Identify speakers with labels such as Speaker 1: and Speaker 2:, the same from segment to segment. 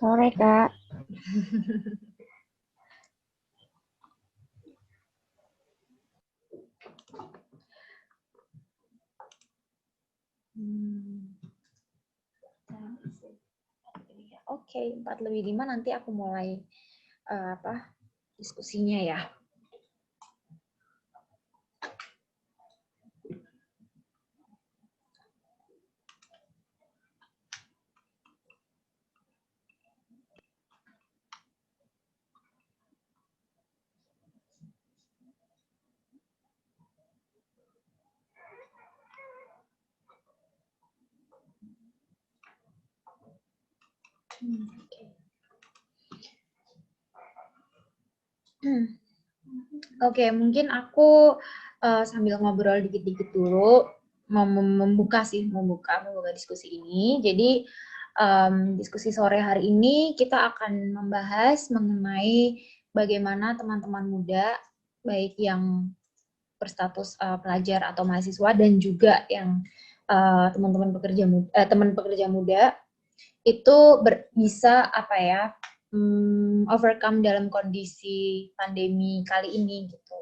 Speaker 1: Sore, Kak. Oke, 4:05 nanti aku mulai diskusinya ya. Oke, mungkin aku sambil ngobrol dikit-dikit dulu, membuka diskusi ini. Jadi diskusi sore hari ini kita akan membahas mengenai bagaimana teman-teman muda, baik yang berstatus pelajar atau mahasiswa dan juga yang teman-teman pekerja muda itu bisa overcome dalam kondisi pandemi kali ini gitu.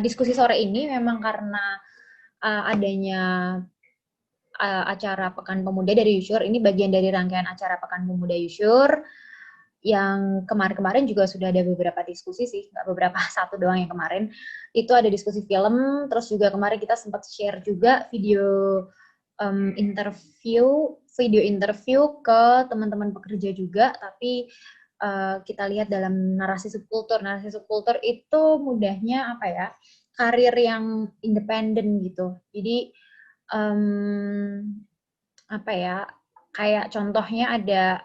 Speaker 1: Diskusi sore ini memang karena adanya acara Pekan Pemuda dari Yusyur, ini bagian dari rangkaian acara Pekan Pemuda Yusyur, yang kemarin-kemarin juga sudah ada beberapa diskusi sih, nggak beberapa, satu doang yang kemarin, itu ada diskusi film, terus juga kemarin kita sempat share juga video interview ke teman-teman pekerja juga, tapi kita lihat dalam narasi subkultur. Narasi subkultur itu mudahnya karir yang independen gitu. Jadi kayak contohnya ada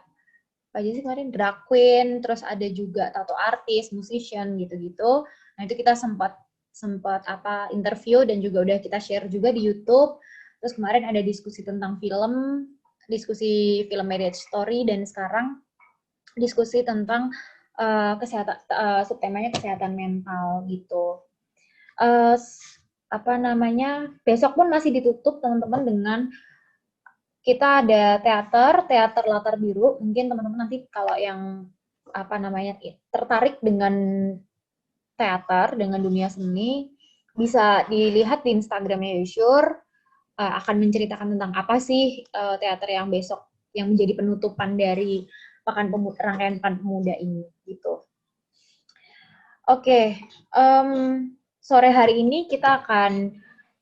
Speaker 1: apa aja sih kemarin, drag queen, terus ada juga tato artis, musician gitu-gitu. Nah itu kita sempat interview dan juga udah kita share juga di YouTube. Terus kemarin ada diskusi tentang diskusi film Marriage Story, dan sekarang diskusi tentang kesehatan, subtemanya kesehatan mental gitu. Besok pun masih ditutup teman-teman dengan kita ada teater latar biru. Mungkin teman-teman nanti kalau yang tertarik dengan teater, dengan dunia seni, bisa dilihat di Instagramnya Yusyur, akan menceritakan tentang apa sih teater yang besok yang menjadi penutupan dari rangkaian Pekan Pemuda ini gitu. Oke, sore hari ini kita akan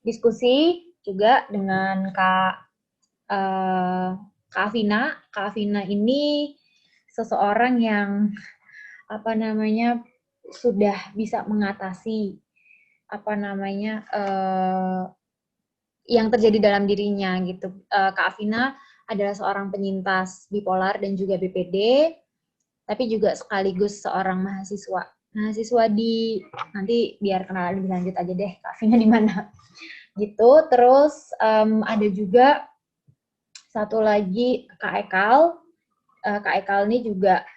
Speaker 1: diskusi juga dengan Kak Afina. Kak Afina ini seseorang yang sudah bisa mengatasi yang terjadi dalam dirinya gitu. Kak Afina adalah seorang penyintas bipolar dan juga BPD, tapi juga sekaligus seorang mahasiswa nanti biar kenalan lebih lanjut aja deh Kak Afina di mana gitu. Terus ada juga satu lagi Kak Ekal. Kak Ekal ini juga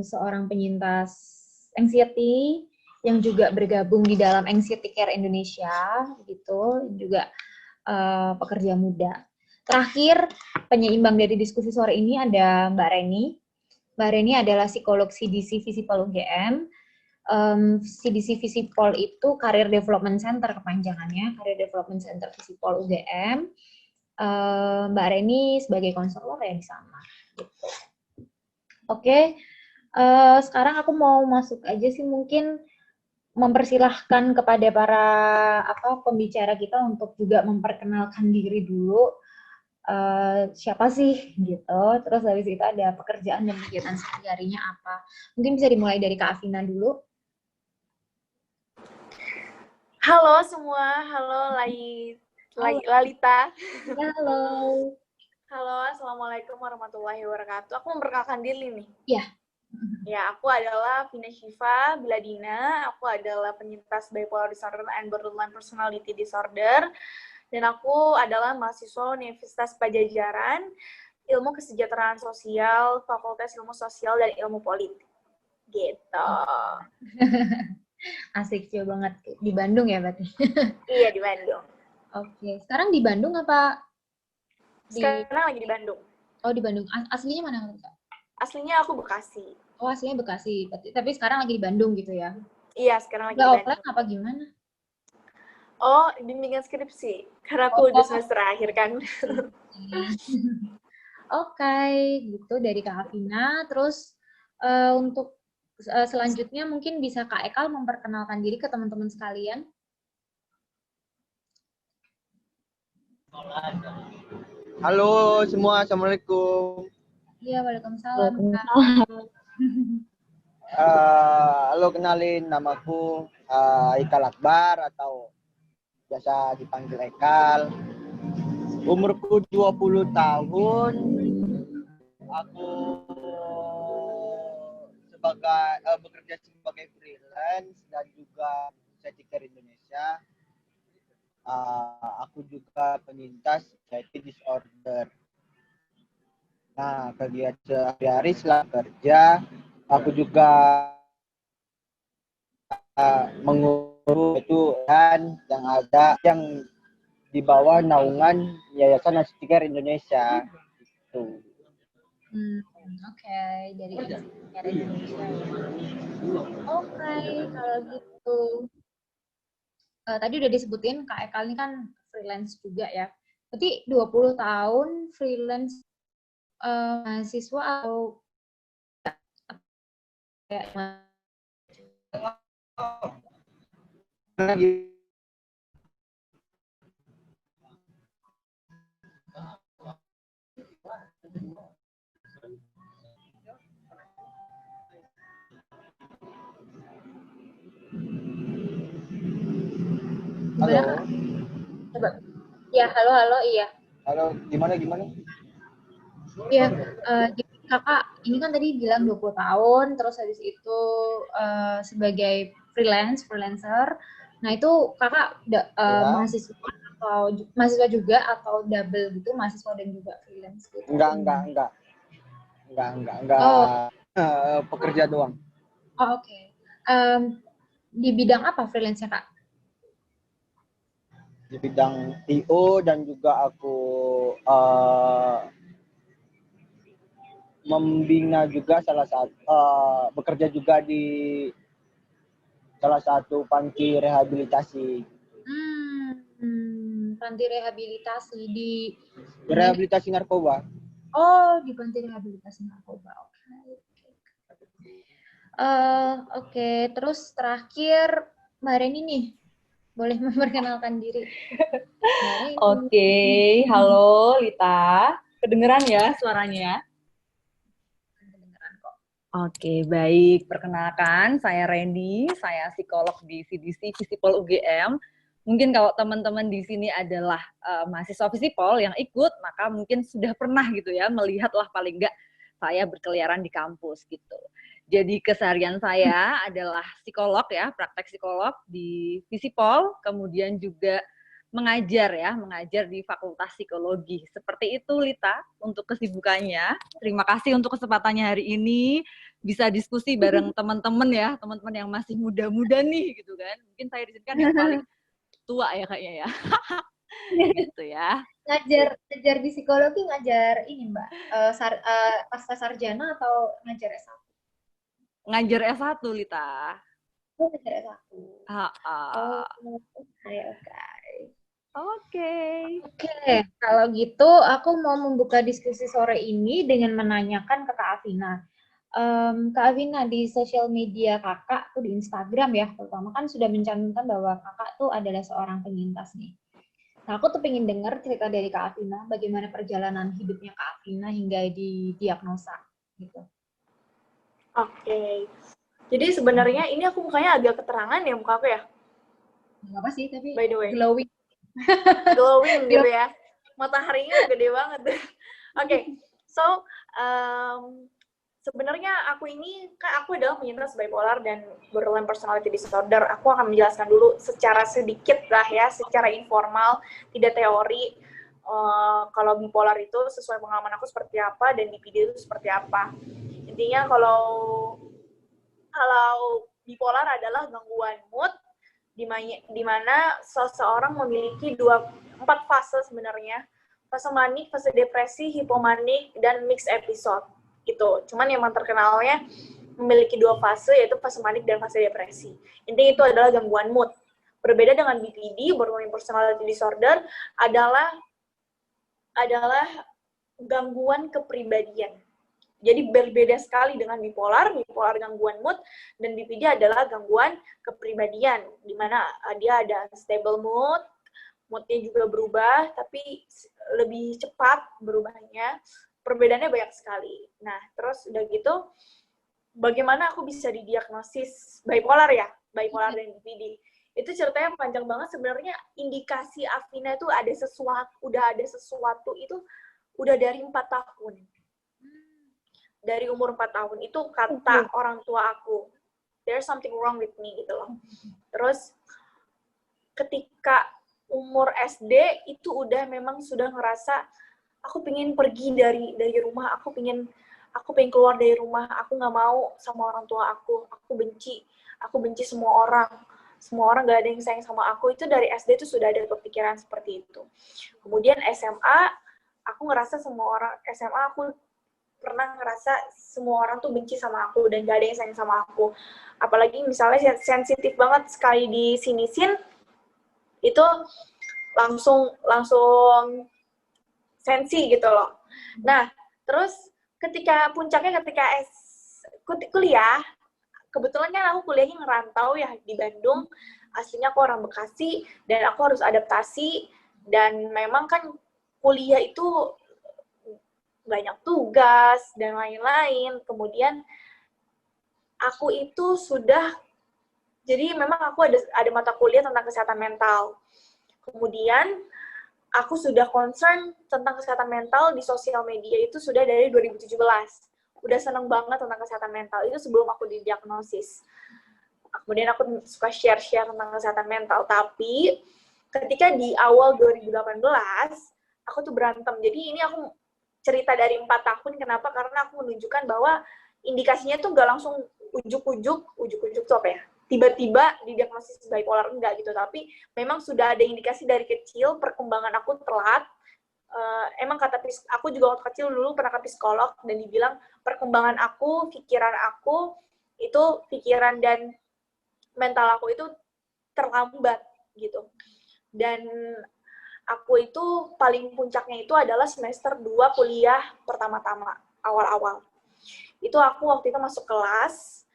Speaker 1: seorang penyintas anxiety yang juga bergabung di dalam Anxiety Care Indonesia gitu, juga pekerja muda. Terakhir, penyeimbang dari diskusi sore ini ada Mbak Reni. Mbak Reni adalah psikolog CDC Visipol UGM. CDC Visipol itu Career Development Center kepanjangannya, Career Development Center Visipol UGM. Mbak Reni sebagai konselor ya di sana. Gitu. Oke, sekarang aku mau masuk aja sih, mungkin mempersilahkan kepada para pembicara kita untuk juga memperkenalkan diri dulu, siapa sih gitu. Terus dari situ ada pekerjaan dan kegiatan sehari-harinya apa. Mungkin bisa dimulai dari Kak Afina dulu.
Speaker 2: Halo semua, halo Lalita.
Speaker 1: Halo.
Speaker 2: Halo, assalamualaikum warahmatullahi wabarakatuh. Aku memperkenalkan diri nih.
Speaker 1: Iya.
Speaker 2: Ya, aku adalah Vina Syifa Biladina. Aku adalah penyintas bipolar disorder and borderline personality disorder. Dan aku adalah mahasiswa Universitas Pajajaran, Ilmu Kesejahteraan Sosial, Fakultas Ilmu Sosial dan Ilmu Politik. Gitu.
Speaker 1: Asik, coba banget. Di Bandung ya berarti?
Speaker 2: Iya, di Bandung.
Speaker 1: Oke, sekarang di Bandung apa?
Speaker 2: Sekarang lagi di Bandung.
Speaker 1: Oh, di Bandung. Aslinya mana, Kak?
Speaker 2: Aslinya aku Bekasi.
Speaker 1: Oh, aslinya Bekasi. Tapi sekarang lagi di Bandung gitu ya?
Speaker 2: Iya, sekarang lagi
Speaker 1: Udah
Speaker 2: di
Speaker 1: offline
Speaker 2: Bandung.
Speaker 1: apa gimana?
Speaker 2: Oh, bimbingan skripsi. Karena aku udah
Speaker 1: Oh,
Speaker 2: semester akhir kan.
Speaker 1: Oke, gitu dari Kak Afina. Terus untuk selanjutnya mungkin bisa Kak Ekal memperkenalkan diri ke teman-teman sekalian.
Speaker 3: Halo semua, Assalamualaikum.
Speaker 1: Iya, waalaikumsalam. Kak.
Speaker 3: Halo, kenalin namaku Ikal Akbar atau biasa dipanggil Ekal. Umurku 20 tahun. Aku bekerja sebagai freelance dan juga seeker Indonesia. Aku juga penyintas anxiety disorder. Nah, kegiatan sehari-hari setelah kerja, aku juga mengurus itu dan yang ada yang di bawah naungan Yayasan Astika Indonesia. Gitu.
Speaker 1: Oke, dari Astika Indonesia. Oke, kalau gitu. Tadi udah disebutin Kak Ekal ini kan freelance juga ya. Berarti 20 tahun freelance mahasiswa atau kayak
Speaker 3: Halo.
Speaker 1: Kak? Coba. Ya, halo, iya.
Speaker 3: Halo, gimana?
Speaker 1: Iya, jadi Kakak ini kan tadi bilang 20 tahun, terus habis itu sebagai freelancer. Nah, itu Kakak
Speaker 3: Ya.
Speaker 1: mahasiswa juga atau double gitu, mahasiswa dan juga freelance gitu?
Speaker 3: Enggak.
Speaker 1: Oh.
Speaker 3: Pekerja doang.
Speaker 1: Oh, oke. Di bidang apa freelance-nya, Kak?
Speaker 3: Di bidang TO dan juga aku membina juga bekerja juga di salah satu panti rehabilitasi.
Speaker 1: Panti rehabilitasi di
Speaker 3: Rehabilitasi narkoba.
Speaker 1: Oh, di panti rehabilitasi narkoba. Oke. Terus terakhir Mbak Reni nih, boleh memperkenalkan diri.
Speaker 4: Oke, halo Lita. Kedengeran ya suaranya?
Speaker 1: Kedengeran kok.
Speaker 4: Oke, baik. Perkenalkan, saya Randy, saya psikolog di CDC Visipol UGM. Mungkin kalau teman-teman di sini adalah mahasiswa Visipol yang ikut, maka mungkin sudah pernah gitu ya, melihatlah paling enggak saya berkeliaran di kampus gitu. Jadi keseharian saya adalah psikolog ya, praktek psikolog di Visipol, kemudian juga mengajar di Fakultas Psikologi. Seperti itu Lita untuk kesibukannya. Terima kasih untuk kesempatannya hari ini. Bisa diskusi bareng teman-teman ya, teman-teman yang masih muda-muda nih gitu kan. Mungkin saya di sini kan yang paling tua ya kayaknya ya. Gitu ya.
Speaker 1: Ngajar di psikologi ngajar ini Mbak, pasca sarjana atau ngajar S1?
Speaker 4: Ngajar S1 Lita.
Speaker 1: Oh, ngajar S1. Oke, kalau gitu aku mau membuka diskusi sore ini dengan menanyakan ke Kak Afina. Kak Afina, di sosial media kakak tuh di Instagram ya, terutama kan sudah mencantumkan bahwa kakak tuh adalah seorang penyintas nih. Nah, aku tuh pengen dengar cerita dari Kak Afina, bagaimana perjalanan hidupnya Kak Afina hingga didiagnosa gitu.
Speaker 2: Oke. Jadi sebenarnya ini aku mukanya agak keterangan ya muka aku ya?
Speaker 1: Nggak apa sih, tapi
Speaker 2: by the way.
Speaker 1: glowing.
Speaker 2: Glowing gitu ya. Mataharinya gede banget. Oke. So, sebenarnya aku adalah penyintas bipolar dan borderline personality disorder. Aku akan menjelaskan dulu secara sedikit lah ya, secara informal, tidak teori. Kalau bipolar itu sesuai pengalaman aku seperti apa dan BPD itu seperti apa. Intinya kalau bipolar adalah gangguan mood di mana seseorang memiliki 4 fase sebenarnya. fase manik, fase depresi, hipomanik, dan mixed episode. Gitu. Cuman yang terkenalnya memiliki 2 fase, yaitu fase manik dan fase depresi. Intinya itu adalah gangguan mood. Berbeda dengan BPD, borderline personality disorder, adalah gangguan kepribadian. Jadi berbeda sekali dengan bipolar gangguan mood, dan BPD adalah gangguan kepribadian, di mana dia ada stable moodnya juga berubah, tapi lebih cepat berubahnya. Perbedaannya banyak sekali. Nah, terus udah gitu, bagaimana aku bisa didiagnosis bipolar ya? Bipolar dan BPD. Itu ceritanya panjang banget. Sebenarnya indikasi Afina itu udah ada sesuatu itu udah dari 4 tahun. Dari umur 4 tahun. Itu kata orang tua aku. There's something wrong with me, gitu loh. Terus, ketika umur SD, itu udah memang sudah ngerasa, aku pengen pergi dari rumah, aku pengen keluar dari rumah, aku nggak mau sama orang tua aku benci semua orang gak ada yang sayang sama aku. Itu dari SD itu sudah ada kepikiran seperti itu. Kemudian SMA, aku ngerasa SMA aku pernah ngerasa semua orang tuh benci sama aku dan gak ada yang sayang sama aku. Apalagi misalnya sensitif banget sekali di sinisin, itu langsung sensi gitu loh. Nah, terus ketika kuliah, kebetulan kan aku kuliahnya ngerantau ya di Bandung, aslinya aku orang Bekasi, dan aku harus adaptasi, dan memang kan kuliah itu banyak tugas dan lain-lain. Kemudian aku itu jadi memang aku ada mata kuliah tentang kesehatan mental. Kemudian aku sudah concern tentang kesehatan mental di sosial media itu sudah dari 2017. Udah seneng banget tentang kesehatan mental. Itu sebelum aku didiagnosis. Kemudian aku suka share-share tentang kesehatan mental. Tapi ketika di awal 2018, aku tuh berantem. Jadi ini aku cerita dari 4 tahun. Kenapa? Karena aku menunjukkan bahwa indikasinya tuh nggak langsung ujuk-ujuk tuh apa ya? Tiba-tiba didiagnosis bipolar, enggak gitu. Tapi memang sudah ada indikasi dari kecil, perkembangan aku telat. Emang aku juga waktu kecil dulu pernah ke psikolog dan dibilang perkembangan aku, pikiran aku, itu pikiran dan mental aku itu terlambat gitu. Dan aku itu paling puncaknya itu adalah semester 2 kuliah pertama-tama, awal-awal. Itu aku waktu itu masuk kelas,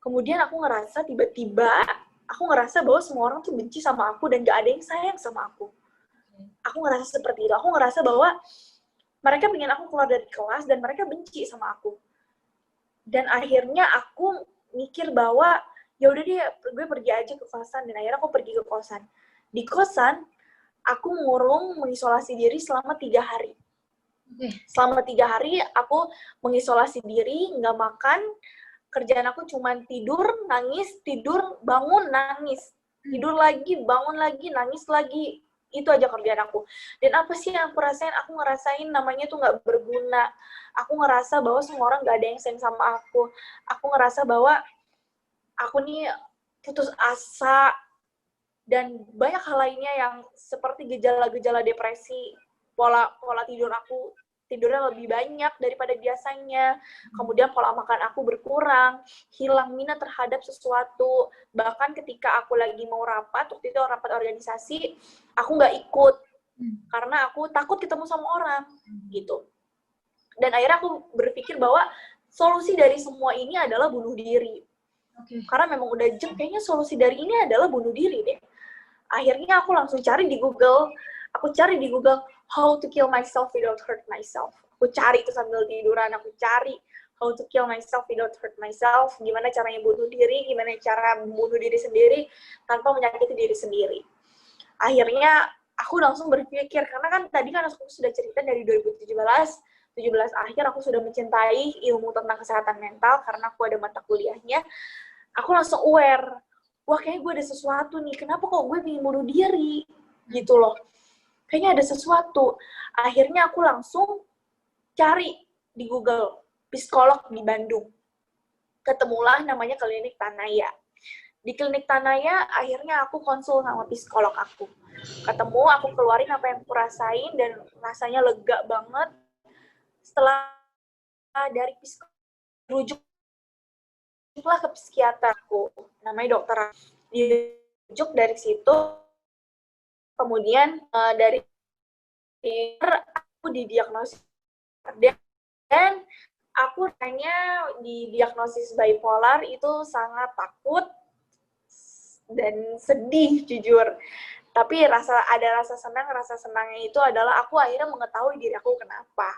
Speaker 2: kemudian aku ngerasa tiba-tiba, aku ngerasa bahwa semua orang tuh benci sama aku dan gak ada yang sayang sama aku. Aku ngerasa seperti itu. Aku ngerasa bahwa mereka pengen aku keluar dari kelas dan mereka benci sama aku. Dan akhirnya aku mikir bahwa ya udah deh, gue pergi aja ke kosan, dan akhirnya aku pergi ke kosan. Di kosan, aku mengisolasi diri selama 3 hari. Selama 3 hari, aku mengisolasi diri, nggak makan. Kerjaan aku cuma tidur, nangis, tidur, bangun, nangis. Tidur lagi, bangun lagi, nangis lagi. Itu aja kerjaan aku. Dan apa sih yang aku rasain? Aku ngerasain namanya tuh nggak berguna. Aku ngerasa bahwa semua orang nggak ada yang sayang sama aku. Aku ngerasa bahwa aku nih putus asa, dan banyak hal lainnya yang seperti gejala-gejala depresi, pola tidur aku, tidurnya lebih banyak daripada biasanya, kemudian pola makan aku berkurang, hilang minat terhadap sesuatu, bahkan ketika aku lagi mau rapat, waktu itu rapat organisasi, aku nggak ikut, karena aku takut ketemu sama orang, gitu. Dan akhirnya aku berpikir bahwa solusi dari semua ini adalah bunuh diri. Karena memang udah kayaknya solusi dari ini adalah bunuh diri deh. Akhirnya aku langsung cari di Google, how to kill myself without hurt myself. Aku cari itu sambil tiduran, aku cari how to kill myself without hurt myself, gimana caranya bunuh diri, gimana cara membunuh diri sendiri tanpa menyakiti diri sendiri. Akhirnya aku langsung berpikir, karena kan tadi kan aku sudah cerita dari 2017 akhir aku sudah mencintai ilmu tentang kesehatan mental karena aku ada mata kuliahnya. Aku langsung aware, wah kayaknya gue ada sesuatu nih, kenapa kok gue ingin bunuh diri, gitu loh. Kayaknya ada sesuatu. Akhirnya aku langsung cari di Google, psikolog di Bandung. Ketemulah namanya klinik Tanaya. Di klinik Tanaya, akhirnya aku konsul sama psikolog aku. Ketemu, aku keluarin apa yang aku rasain, dan rasanya lega banget. Setelah dari psikolog, rujuklah ke psikiater aku, namanya dokter. Dirujuk dari situ, kemudian dari aku didiagnosis. Dan aku hanya didiagnosis bipolar itu sangat takut dan sedih jujur. Tapi ada rasa senang, rasa senangnya itu adalah aku akhirnya mengetahui diri aku kenapa.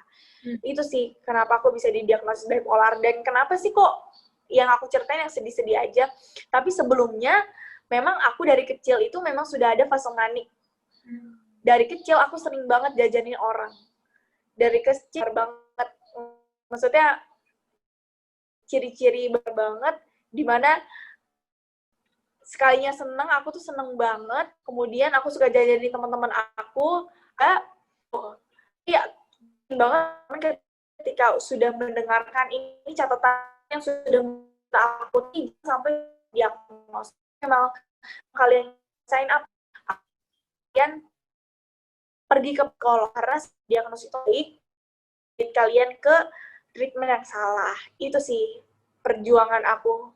Speaker 2: Itu sih kenapa aku bisa didiagnosis bipolar, dan kenapa sih kok yang aku ceritain yang sedih-sedih aja. Tapi sebelumnya memang aku dari kecil itu memang sudah ada fase manik. Dari kecil aku sering banget jajanin orang. Dari kecil banget, maksudnya ciri-ciri banget, dimana sekalinya seneng, aku tuh seneng banget. Kemudian aku suka jajanin teman-teman aku. Iya, banget ketika sudah mendengarkan ini catatan yang sudah aku sampai diagnosis. Memang kalian sign up, kalian pergi ke psikolog karena diagnosis itu baik, kalian ke treatment yang salah. Itu sih perjuangan aku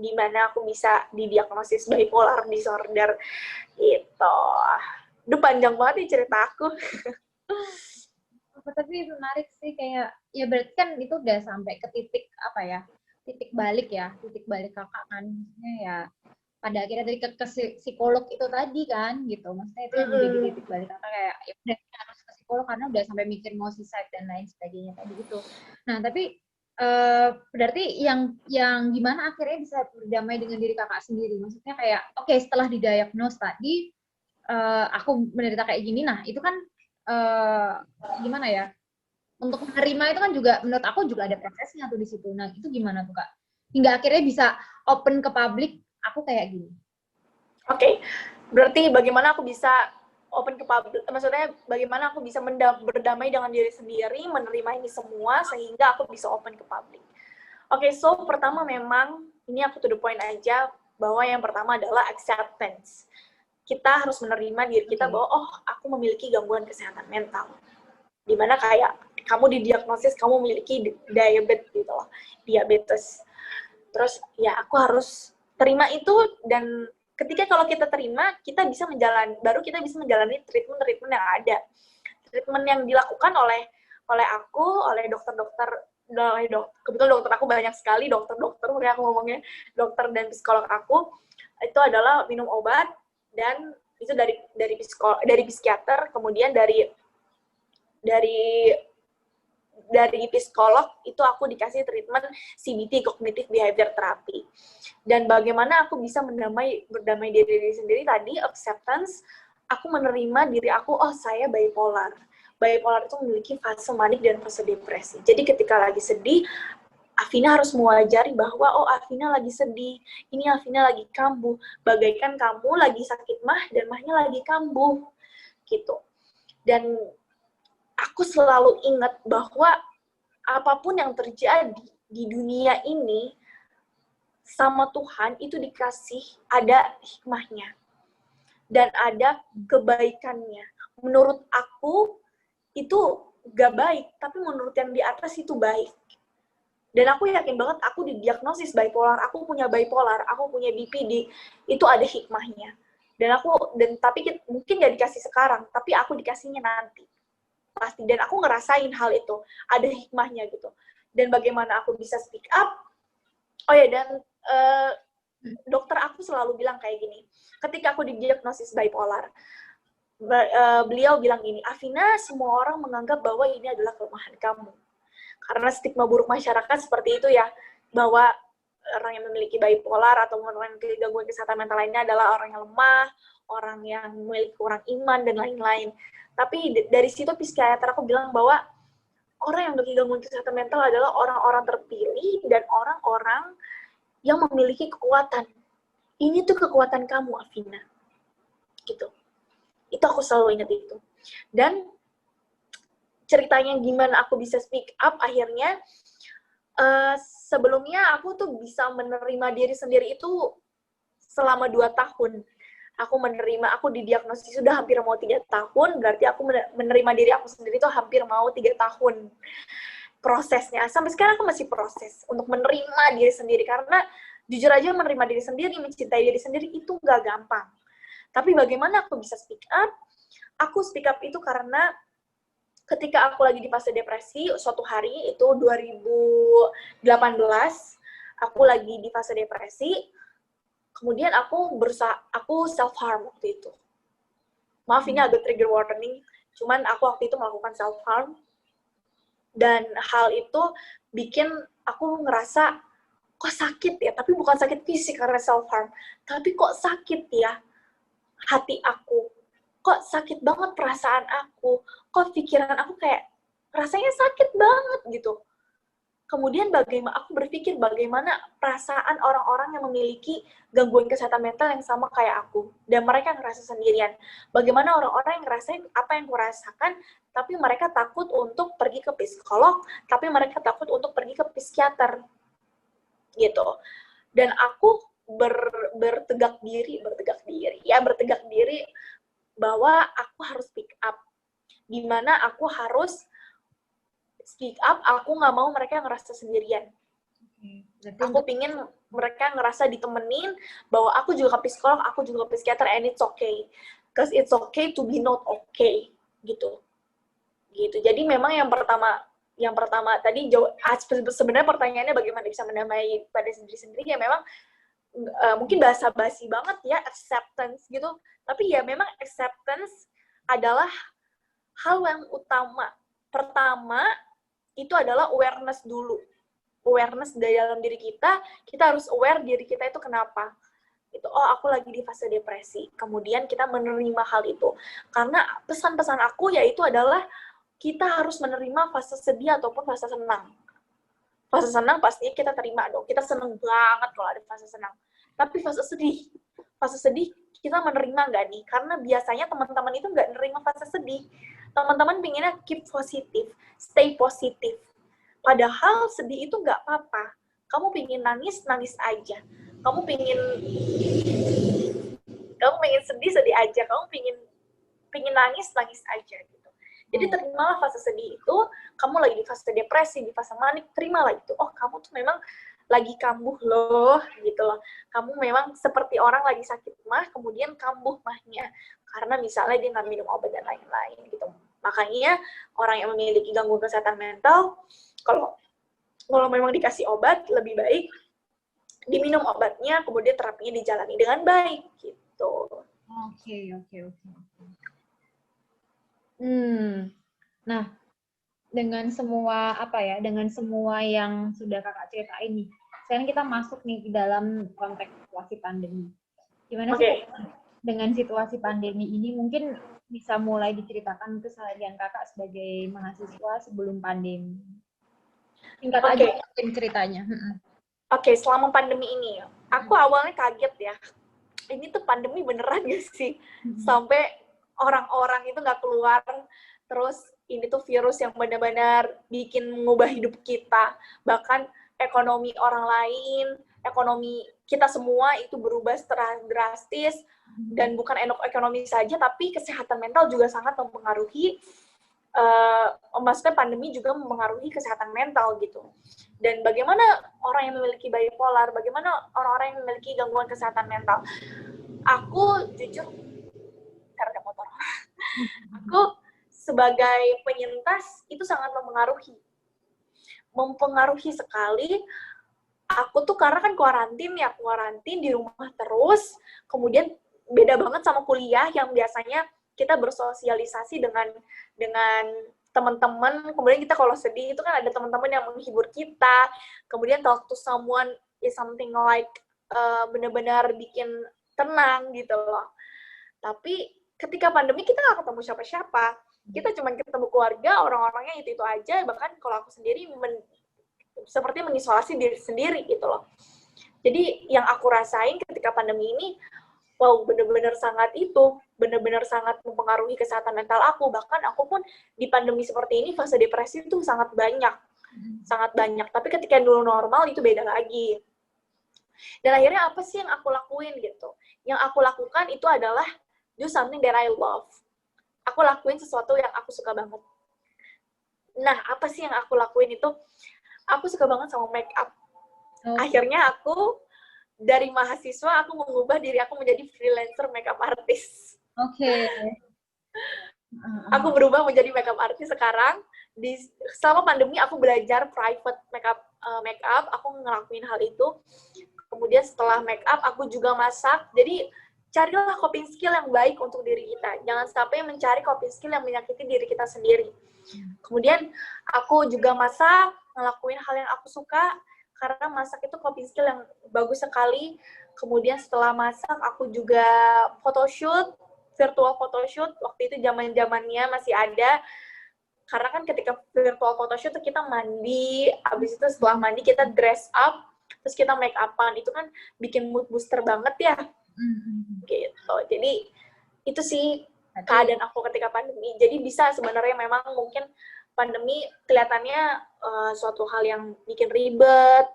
Speaker 2: gimana aku bisa didiagnosis bipolar disorder gitu. Duh, panjang banget nih cerita aku.
Speaker 1: Tapi menarik sih, kayak ya berarti kan itu udah sampai ke titik apa ya, titik balik kakak kan, maksudnya ya pada akhirnya dari ke psikolog itu tadi kan gitu, maksudnya itu yang menjadi titik balik kakak kayak ya udah harus ke psikolog karena udah sampai mikir mau suicide dan lain sebagainya tadi gitu. Nah tapi berarti yang gimana akhirnya bisa berdamai dengan diri kakak sendiri, maksudnya kayak oke, setelah didiagnos tadi aku menderita kayak gini, nah itu kan gimana ya, untuk menerima itu kan juga menurut aku juga ada prosesnya tuh di situ. Nah itu gimana tuh kak hingga akhirnya bisa open ke publik aku kayak gini?
Speaker 2: Oke, berarti bagaimana aku bisa open ke publik, maksudnya bagaimana aku bisa berdamai dengan diri sendiri, menerima ini semua sehingga aku bisa open ke publik. Oke, so pertama memang ini aku to the point aja, bahwa yang pertama adalah acceptance. Kita harus menerima diri kita bahwa oh, aku memiliki gangguan kesehatan mental. Dimana kayak kamu didiagnosis kamu memiliki diabetes gitu loh, diabetes. Terus ya aku harus terima itu, dan ketika kalau kita terima, kita bisa baru kita bisa menjalani treatment yang ada. Treatment yang dilakukan oleh aku, oleh dokter-dokter, kebetulan dokter aku banyak sekali, dokter-dokter, makanya aku ngomongnya dokter dan psikolog aku, itu adalah minum obat, dan itu dari psikiater, kemudian dari psikolog itu aku dikasih treatment CBT, Cognitive Behavior Therapy. Dan bagaimana aku bisa berdamai diri sendiri tadi, acceptance, aku menerima diri aku, oh saya bipolar. Bipolar itu memiliki fase manik dan fase depresi. Jadi ketika lagi sedih, Afina harus mewajari bahwa oh Afina lagi sedih, ini Afina lagi kambuh, bagaikan kamu lagi sakit mah dan mahnya lagi kambuh gitu. Dan aku selalu ingat bahwa apapun yang terjadi di dunia ini sama Tuhan itu dikasih ada hikmahnya dan ada kebaikannya. Menurut aku itu gak baik, tapi menurut yang di atas itu baik. Dan aku yakin banget aku didiagnosis bipolar, aku punya bipolar, aku punya BPD, itu ada hikmahnya. Tapi mungkin gak dikasih sekarang, tapi aku dikasihnya nanti. Pasti, dan aku ngerasain hal itu, ada hikmahnya gitu. Dan bagaimana aku bisa speak up, oh ya, dan dokter aku selalu bilang kayak gini, ketika aku didiagnosis bipolar, beliau bilang gini, Afina, semua orang menganggap bahwa ini adalah kelemahan kamu. Karena stigma buruk masyarakat seperti itu ya, bahwa orang yang memiliki bipolar atau orang yang gangguan kesehatan mental lainnya adalah orang yang lemah, orang yang memiliki kurang iman, dan lain-lain. Tapi dari situ psikiater aku bilang bahwa orang yang memiliki gangguan kesehatan mental adalah orang-orang terpilih dan orang-orang yang memiliki kekuatan. Ini tuh kekuatan kamu, Afina. Gitu. Itu aku selalu ingat itu. Dan ceritanya gimana aku bisa speak up, akhirnya sebelumnya aku tuh bisa menerima diri sendiri itu selama 2 tahun. Aku didiagnosis sudah hampir mau 3 tahun, berarti aku menerima diri aku sendiri itu hampir mau 3 tahun prosesnya. Sampai sekarang aku masih proses untuk menerima diri sendiri, karena jujur aja menerima diri sendiri, mencintai diri sendiri itu nggak gampang. Tapi bagaimana aku bisa speak up? Aku speak up itu karena ketika aku lagi di fase depresi, suatu hari itu 2018, aku lagi di fase depresi, kemudian aku self harm waktu itu. Maaf ini agak trigger warning, cuman aku waktu itu melakukan self harm, dan hal itu bikin aku ngerasa kok sakit ya, tapi bukan sakit fisik karena self harm, tapi kok sakit ya hati aku, kok sakit banget perasaan aku, kok pikiran aku kayak rasanya sakit banget gitu. Kemudian aku berpikir bagaimana perasaan orang-orang yang memiliki gangguan kesehatan mental yang sama kayak aku, dan mereka ngerasa sendirian. Bagaimana orang-orang yang ngerasain apa yang kurasakan, tapi mereka takut untuk pergi ke psikolog, tapi mereka takut untuk pergi ke psikiater, gitu. Dan aku bertegak diri bahwa aku harus speak up. Dimana aku harus speak up, aku nggak mau mereka ngerasa sendirian. Aku pingin mereka ngerasa ditemenin, bahwa aku juga ke psikolog, aku juga ke psikiater, and it's okay. Because it's okay to be not okay, gitu. Jadi memang yang pertama tadi sebenarnya pertanyaannya bagaimana bisa mendamai pada sendiri-sendiri, ya memang mungkin basa-basi banget ya, acceptance gitu. Tapi ya memang acceptance adalah hal yang utama. Pertama, itu adalah awareness dulu. Awareness dari dalam diri kita harus aware diri kita itu kenapa. Oh, aku lagi di fase depresi. Kemudian kita menerima hal itu. Karena pesan-pesan aku yaitu adalah kita harus menerima fase sedih ataupun fase senang. Fase senang pastinya kita terima dong. Kita senang banget kalau ada fase senang. Tapi fase sedih kita menerima nggak nih? Karena biasanya teman-teman itu nggak menerima fase sedih. Teman-teman pinginnya keep positif, stay positif. Padahal sedih itu nggak apa-apa. Kamu pingin nangis, nangis aja. Kamu pingin sedih aja. Kamu pingin nangis, nangis aja gitu. Jadi terimalah fase sedih itu. Kamu lagi di fase depresi, di fase manik, terimalah itu. Oh, kamu tuh memang lagi kambuh loh, gitu loh. Kamu memang seperti orang lagi sakit mah, kemudian kambuh mahnya. Karena misalnya dia nggak minum obat dan lain-lain, gitu. Makanya orang yang memiliki gangguan kesehatan mental, kalau memang dikasih obat, lebih baik diminum obatnya, kemudian terapinya dijalani dengan baik, gitu.
Speaker 1: Oke. Nah, dengan semua yang sudah kakak ceritain nih, sekarang kita masuk nih ke dalam konteks situasi pandemi. Gimana sih dengan situasi pandemi ini? Mungkin bisa mulai diceritakan keseharian kakak sebagai mahasiswa sebelum pandemi. Singkat aja mungkin ceritanya.
Speaker 2: Oke, selama pandemi ini, aku awalnya kaget ya. Ini tuh pandemi beneran gak sih? Sampai orang-orang itu nggak keluar, terus ini tuh virus yang benar-benar bikin mengubah hidup kita. Bahkan ekonomi orang lain, ekonomi kita semua itu berubah secara drastis, dan bukan ekonomi saja, tapi kesehatan mental juga sangat mempengaruhi. Maksudnya pandemi juga mempengaruhi kesehatan mental gitu. Dan bagaimana orang yang memiliki bipolar, bagaimana orang-orang yang memiliki gangguan kesehatan mental. Aku jujur, karena ada motor, aku sebagai penyintas itu sangat mempengaruhi sekali. Aku tuh karena kan kuarantin di rumah terus, kemudian beda banget sama kuliah yang biasanya kita bersosialisasi dengan teman-teman, kemudian kita kalau sedih itu kan ada teman-teman yang menghibur kita, kemudian talk to someone is something like benar-benar bikin tenang gitu loh. Tapi ketika pandemi kita nggak ketemu siapa-siapa, kita cuma ketemu keluarga, orang-orangnya itu aja. Bahkan kalau aku sendiri seperti mengisolasi diri sendiri gitu loh. Jadi yang aku rasain ketika pandemi ini, wow, benar-benar sangat mempengaruhi kesehatan mental aku. Bahkan aku pun di pandemi seperti ini, fase depresi itu sangat banyak. Tapi ketika dulu normal, itu beda lagi. Dan akhirnya apa sih yang aku lakuin gitu? Yang aku lakukan itu adalah do something that I love. Aku lakuin sesuatu yang aku suka banget. Nah, apa sih yang aku lakuin itu? Aku suka banget sama make up. Akhirnya aku dari mahasiswa aku mengubah diri aku menjadi freelancer makeup artist.
Speaker 1: Oke.
Speaker 2: Aku berubah menjadi makeup artist sekarang. Selama pandemi aku belajar private makeup, aku ngelakuin hal itu. Kemudian setelah makeup aku juga masak. Jadi carilah coping skill yang baik untuk diri kita. Jangan sampai mencari coping skill yang menyakiti diri kita sendiri. Kemudian aku juga masak, ngelakuin hal yang aku suka. Karena masak itu coping skill yang bagus sekali. Kemudian setelah masak, aku juga photoshoot, virtual photoshoot. Waktu itu zaman-zamannya masih ada. Karena kan ketika virtual photoshoot kita mandi, habis itu setelah mandi kita dress up, terus kita make up-an. Itu kan bikin mood booster banget ya. Gitu. Jadi itu sih keadaan aku ketika pandemi. Jadi bisa sebenarnya memang mungkin pandemi kelihatannya suatu hal yang bikin ribet,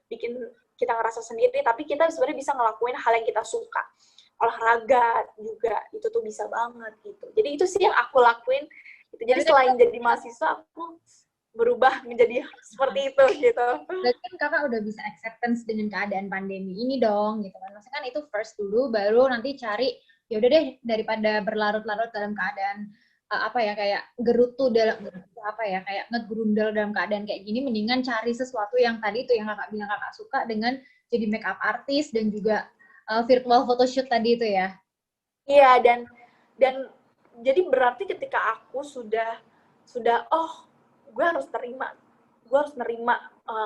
Speaker 2: bikin kita ngerasa sendiri, tapi kita sebenarnya bisa ngelakuin hal yang kita suka. Olahraga juga, itu tuh bisa banget gitu. Jadi itu sih yang aku lakuin. Gitu. Jadi selain jadi mahasiswa, aku berubah menjadi seperti itu gitu.
Speaker 1: Berarti kan kakak udah bisa acceptance dengan keadaan pandemi ini dong, gitu kan. Maksudnya kan itu first dulu, baru nanti cari, ya udah deh daripada berlarut-larut dalam keadaan kayak gerutu dalam kayak ngegrundel dalam keadaan kayak gini, mendingan cari sesuatu yang tadi itu yang kakak bilang kakak suka dengan jadi makeup artist dan juga virtual photoshoot tadi itu ya.
Speaker 2: Iya, dan jadi berarti ketika aku sudah gue harus nerima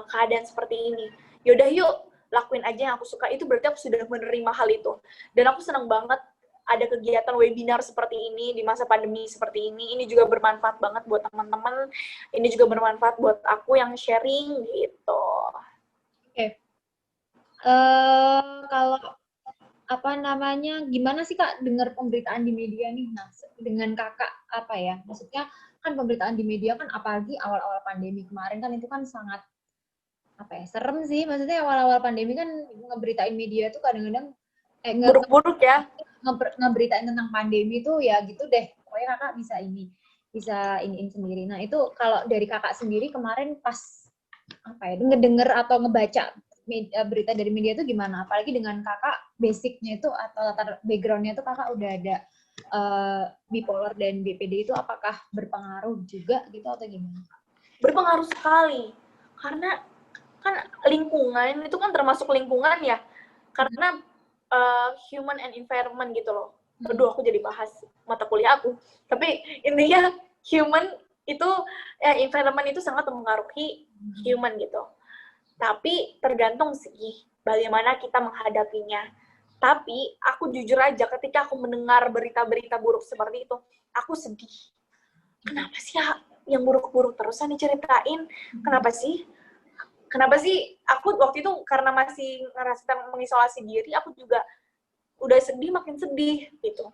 Speaker 2: keadaan seperti ini. Yaudah yuk lakuin aja yang aku suka. Itu berarti aku sudah menerima hal itu. Dan aku senang banget ada kegiatan webinar seperti ini di masa pandemi seperti ini. Ini juga bermanfaat banget buat teman-teman. Ini juga bermanfaat buat aku yang sharing gitu.
Speaker 1: Oke. Kalau gimana sih Kak dengar pemberitaan di media nih? Nah, dengan Kakak maksudnya kan pemberitaan di media kan apalagi awal-awal pandemi kemarin kan itu kan sangat serem sih. Maksudnya awal-awal pandemi kan ngeberitain media tuh kadang-kadang
Speaker 2: buruk-buruk ya.
Speaker 1: Ngeberitain tentang pandemi tuh ya gitu deh. Pokoknya Kakak bisa iniin sendiri. Nah, itu kalau dari Kakak sendiri kemarin pas ngedenger atau ngebaca berita dari media itu gimana? Apalagi dengan kakak basicnya itu atau latar backgroundnya itu kakak udah ada bipolar dan BPD itu apakah berpengaruh juga gitu atau gimana?
Speaker 2: Berpengaruh sekali. Karena kan lingkungan itu kan termasuk lingkungan ya. Karena human and environment gitu loh. Aduh, aku jadi bahas mata kuliah aku. Tapi intinya human itu, environment itu sangat mempengaruhi human gitu. Tapi tergantung sih bagaimana kita menghadapinya. Tapi aku jujur aja ketika aku mendengar berita-berita buruk seperti itu, aku sedih. Kenapa sih yang buruk-buruk terusan diceritain? Kenapa sih? Aku waktu itu karena masih ngerasa mengisolasi diri, aku juga udah sedih, makin sedih gitu.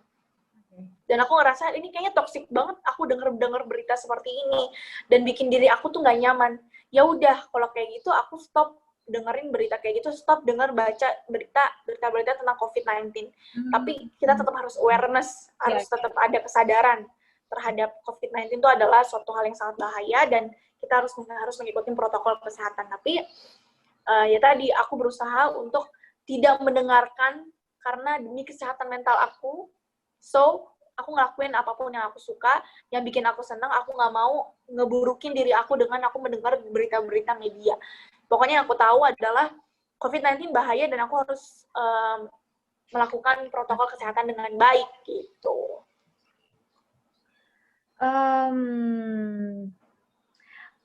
Speaker 2: Dan aku ngerasa ini kayaknya toksik banget, aku denger berita seperti ini dan bikin diri aku tuh nggak nyaman. Ya udah, kalau kayak gitu aku stop dengerin berita kayak gitu, stop baca berita tentang COVID-19. Tapi kita tetap harus awareness, harus tetap ada kesadaran terhadap COVID-19 itu adalah suatu hal yang sangat bahaya dan kita harus mengikuti protokol kesehatan. Tapi ya tadi aku berusaha untuk tidak mendengarkan karena demi kesehatan mental aku. So, aku ngelakuin apapun yang aku suka, yang bikin aku senang, aku nggak mau ngeburukin diri aku dengan aku mendengar berita-berita media. Pokoknya yang aku tahu adalah COVID-19 bahaya dan aku harus melakukan protokol kesehatan dengan baik, gitu.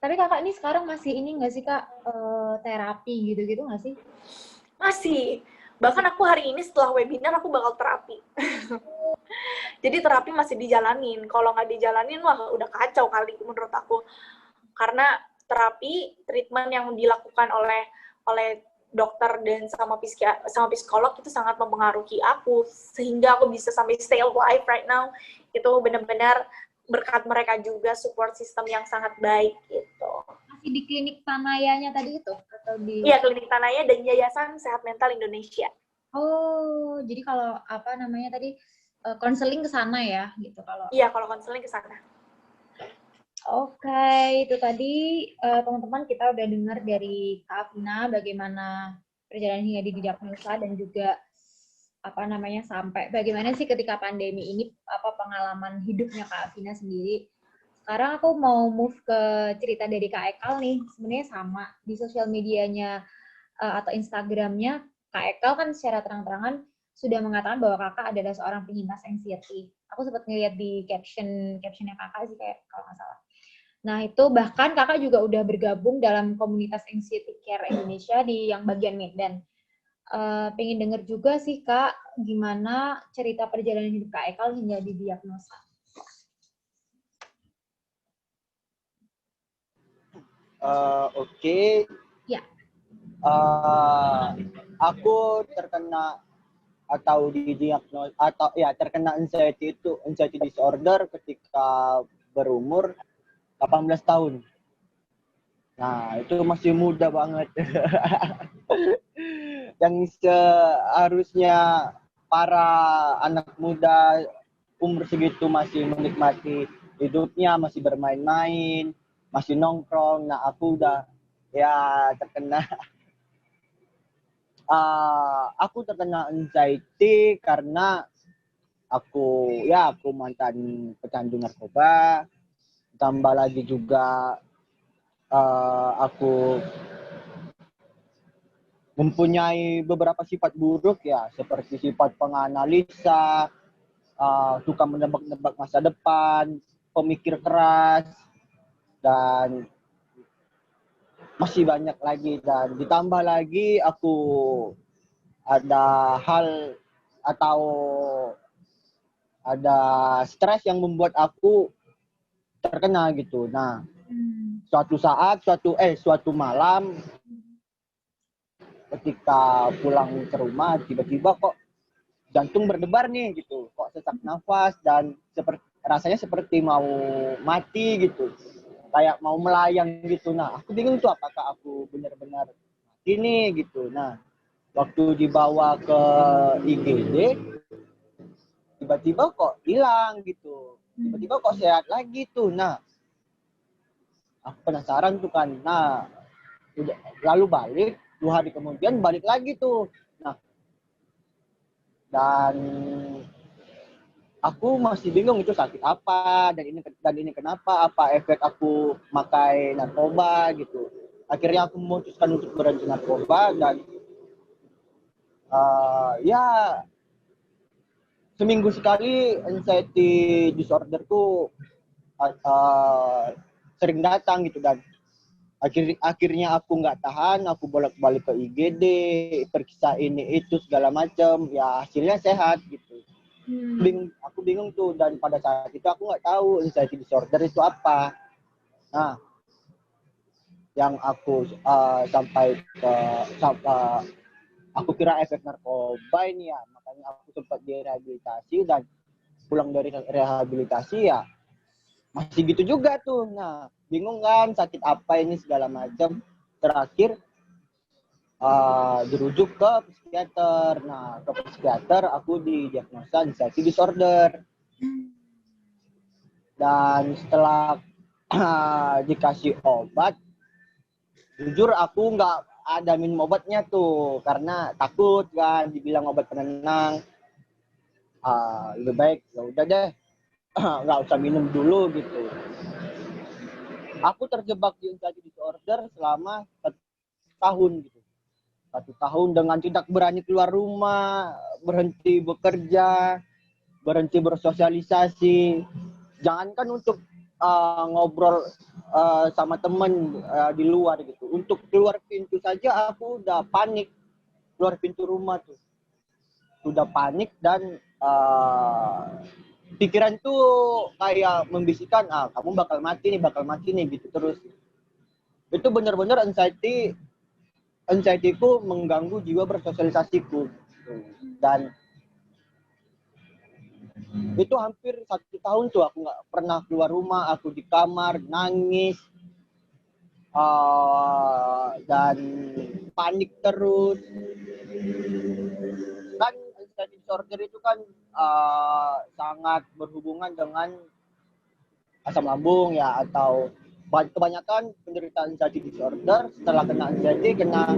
Speaker 1: Tapi kakak ini sekarang masih ini nggak sih Kak, terapi gitu-gitu nggak sih?
Speaker 2: Masih. Bahkan aku hari ini setelah webinar aku bakal terapi. Jadi terapi masih dijalanin. Kalau nggak dijalanin, wah udah kacau kali menurut aku. Karena terapi, treatment yang dilakukan oleh dokter dan sama psikolog itu sangat mempengaruhi aku. Sehingga aku bisa sampai stay alive right now. Itu benar-benar berkat mereka juga support system yang sangat baik gitu.
Speaker 1: Masih di klinik Tanayanya tadi itu atau di?
Speaker 2: Iya, Klinik Tanaya dan Yayasan Sehat Mental Indonesia.
Speaker 1: Oh, jadi kalau apa namanya tadi konseling ke sana ya gitu kalau.
Speaker 2: Iya, kalau konseling ke sana.
Speaker 1: Oke, itu tadi teman-teman kita udah dengar dari Kak Afina bagaimana perjalanan hingga didiagnosa dan juga apa namanya sampai bagaimana sih ketika pandemi ini apa pengalaman hidupnya Kak Afina sendiri. Sekarang aku mau move ke cerita dari Kak Ekal nih. Sebenarnya sama di sosial medianya atau Instagramnya Kak Ekal kan secara terang-terangan sudah mengatakan bahwa kakak adalah seorang penyintas anxiety. Aku sempat ngeliat di captionnya kakak sih kayak kalau nggak salah. Nah, itu bahkan kakak juga udah bergabung dalam komunitas Anxiety Care Indonesia di yang bagian Medan. Pengen denger juga sih, Kak, gimana cerita perjalanan hidup Kak Ekal hingga didiagnosa.
Speaker 3: Oke.
Speaker 1: Ya.
Speaker 3: Aku terkena atau didiagnosa atau ya terkena anxiety disorder ketika berumur 18 tahun. Nah, itu masih muda banget. Yang seharusnya para anak muda umur segitu masih menikmati hidupnya, masih bermain-main, masih nongkrong. Nah, aku udah ya terkena aku terkena anxiety karena aku mantan pecandu narkoba. Tambah lagi juga aku mempunyai beberapa sifat buruk ya, seperti sifat penganalisa, suka menebak-nebak masa depan, pemikir keras, dan masih banyak lagi. Dan ditambah lagi aku ada hal atau ada stres yang membuat aku terkena gitu. Nah, suatu malam ketika pulang ke rumah tiba-tiba kok jantung berdebar nih gitu, kok sesak nafas dan rasanya seperti mau mati gitu, kayak mau melayang gitu. Nah, aku bingung tuh apakah aku benar-benar mati nih gitu. Nah, waktu dibawa ke IGD tiba-tiba kok hilang gitu, tiba-tiba kok sehat lagi tuh. Nah, aku penasaran tuh kan. Nah, udah lalu balik 2 hari kemudian balik lagi tuh. Nah, dan aku masih bingung itu sakit apa dan ini kenapa, apa efek aku makai narkoba gitu. Akhirnya aku memutuskan untuk berhenti narkoba dan ya seminggu sekali anxiety disorder tuh sering datang gitu. Dan akhirnya aku nggak tahan, aku bolak-balik ke IGD, periksa ini itu segala macam, ya hasilnya sehat gitu. Aku bingung tuh, dan pada saat itu aku nggak tahu anxiety disorder itu apa. Nah, yang aku sampai aku kira efek narkoba ini ya, makanya aku sempat direhabilitasi dan pulang dari rehabilitasi ya masih gitu juga tuh. Nah, bingung kan sakit apa ini segala macam. Terakhir dirujuk ke psikiater. Nah, ke psikiater aku didiagnosa anxiety disorder. Dan setelah dikasih obat, jujur aku nggak ada minum obatnya tuh karena takut kan dibilang obat penenang. Lebih baik ya udah deh nggak usah minum dulu gitu. Aku terjebak di anxiety disorder selama 1 tahun gitu. 1 tahun dengan tidak berani keluar rumah, berhenti bekerja, berhenti bersosialisasi. Jangankan untuk ngobrol sama temen di luar gitu. Untuk keluar pintu saja aku udah panik. Keluar pintu rumah tuh sudah panik dan pikiran tuh kayak membisikkan, kamu bakal mati nih gitu terus. Itu benar-benar anxiety-ku mengganggu jiwa bersosialisasiku. Dan itu hampir 1 tahun tuh aku nggak pernah keluar rumah, aku di kamar nangis. dan panik terus. Kan anxiety disorder itu kan sangat berhubungan dengan asam lambung ya, atau kebanyakan penderita anxiety disorder setelah kena anxiety kena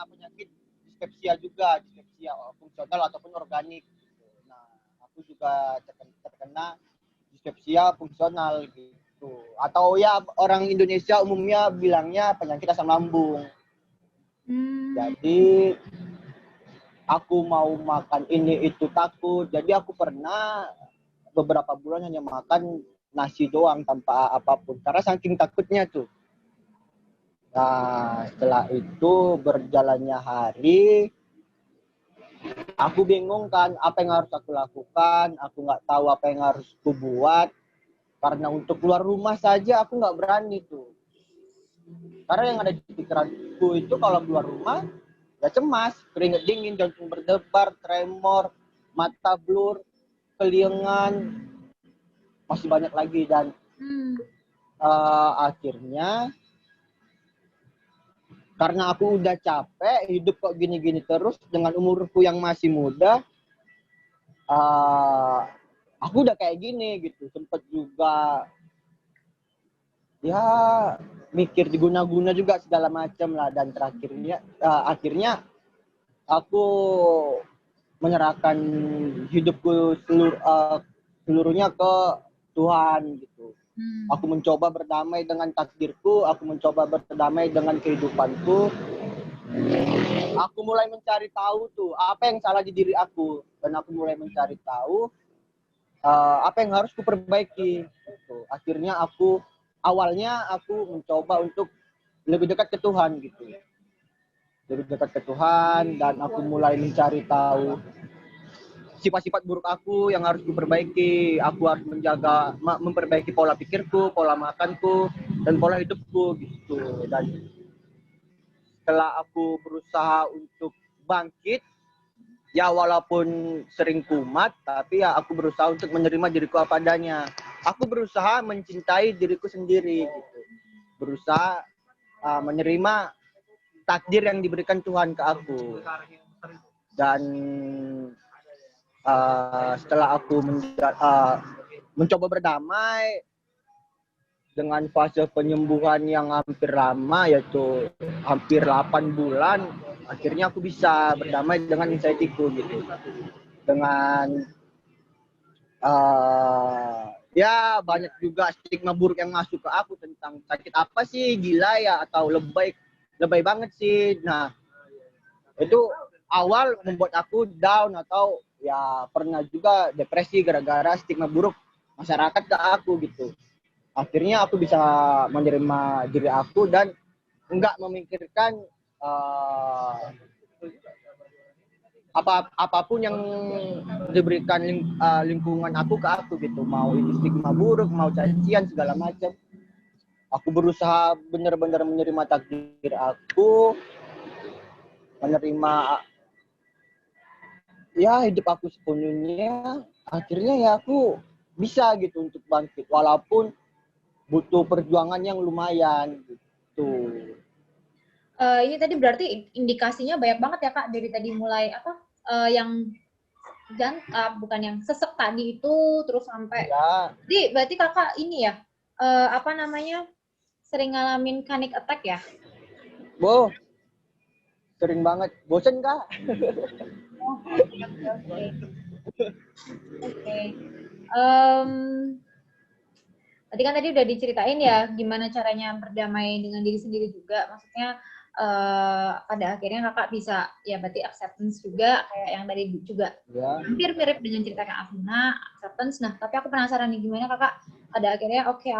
Speaker 3: penyakit dispepsia juga, dispepsia fungsional ataupun organik. Nah, aku juga terkena dispepsia fungsional gitu. Atau ya orang Indonesia umumnya bilangnya penyakit asam lambung. Jadi aku mau makan ini itu takut. Jadi aku pernah beberapa bulan hanya makan nasi doang tanpa apapun karena saking takutnya tuh. Nah, setelah itu berjalannya hari, aku bingung kan apa yang harus aku lakukan. Aku nggak tahu apa yang harus aku buat. Karena untuk keluar rumah saja aku nggak berani tuh. Karena yang ada di pikiranku itu kalau keluar rumah, ya cemas, keringat dingin, jantung berdebar, tremor, mata blur, keliengan, masih banyak lagi. Dan akhirnya karena aku udah capek hidup kok gini-gini terus dengan umurku yang masih muda, aku udah kayak gini gitu. Sempet juga ya mikir diguna-guna juga segala macam lah, dan akhirnya aku menyerahkan hidupku seluruhnya ke Tuhan gitu. Aku mencoba berdamai dengan takdirku, aku mencoba berdamai dengan kehidupanku. Aku mulai mencari tahu tuh apa yang salah di diri aku, dan aku mulai mencari tahu apa yang harus kuperbaiki. Gitu. Akhirnya awalnya aku mencoba untuk lebih dekat ke Tuhan gitu. Lebih dekat ke Tuhan, dan aku mulai mencari tahu sifat-sifat buruk aku yang harus kuperbaiki. Aku harus memperbaiki pola pikirku, pola makanku, dan pola hidupku gitu. Dan setelah aku berusaha untuk bangkit, ya walaupun sering kumat, tapi ya aku berusaha untuk menerima diriku apa adanya. Aku berusaha mencintai diriku sendiri gitu. Berusaha menerima takdir yang diberikan Tuhan ke aku. Dan setelah aku mencoba berdamai dengan fase penyembuhan yang hampir lama, yaitu hampir 8 bulan, akhirnya aku bisa berdamai dengan anxiety-ku gitu. Dengan ya banyak juga stigma buruk yang masuk ke aku tentang sakit apa sih, gila ya, atau lebay banget sih. Nah, itu awal membuat aku down, atau ya pernah juga depresi gara-gara stigma buruk masyarakat ke aku gitu. Akhirnya aku bisa menerima diri aku dan enggak memikirkan apapun yang diberikan lingkungan aku ke aku gitu. Mau itu stigma buruk, mau cacian, segala macam. Aku berusaha benar-benar menerima takdir aku, menerima ya hidup aku sepenuhnya. Akhirnya ya aku bisa gitu untuk bangkit, walaupun butuh perjuangan yang lumayan gitu.
Speaker 1: Ini tadi berarti indikasinya banyak banget ya Kak, dari tadi mulai yang bukan yang sesek tadi itu terus sampai
Speaker 3: ya.
Speaker 1: Jadi berarti Kakak ini ya sering ngalamin panic attack ya?
Speaker 3: Sering banget. Bosen Kak?
Speaker 1: Oke. Tadi udah diceritain ya gimana caranya berdamai dengan diri sendiri juga. Maksudnya pada akhirnya Kakak bisa ya berarti acceptance juga kayak yang tadi juga hampir mirip dengan cerita Kak Afina, acceptance. Nah, tapi aku penasaran nih gimana Kakak pada akhirnya aku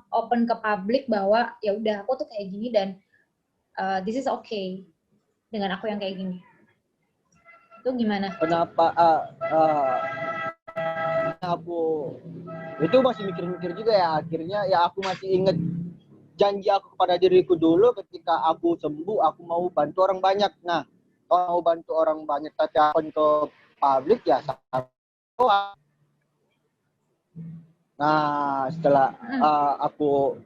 Speaker 1: open ke publik bahwa ya udah aku tuh kayak gini dan this is okay dengan aku yang kayak gini. Itu gimana?
Speaker 3: Kenapa aku itu masih mikir-mikir juga ya. Akhirnya ya aku masih inget janji aku kepada diriku dulu ketika aku sembuh, aku mau bantu orang banyak. Nah, kalau mau bantu orang banyak tapi open ke publik ya Nah, setelah aku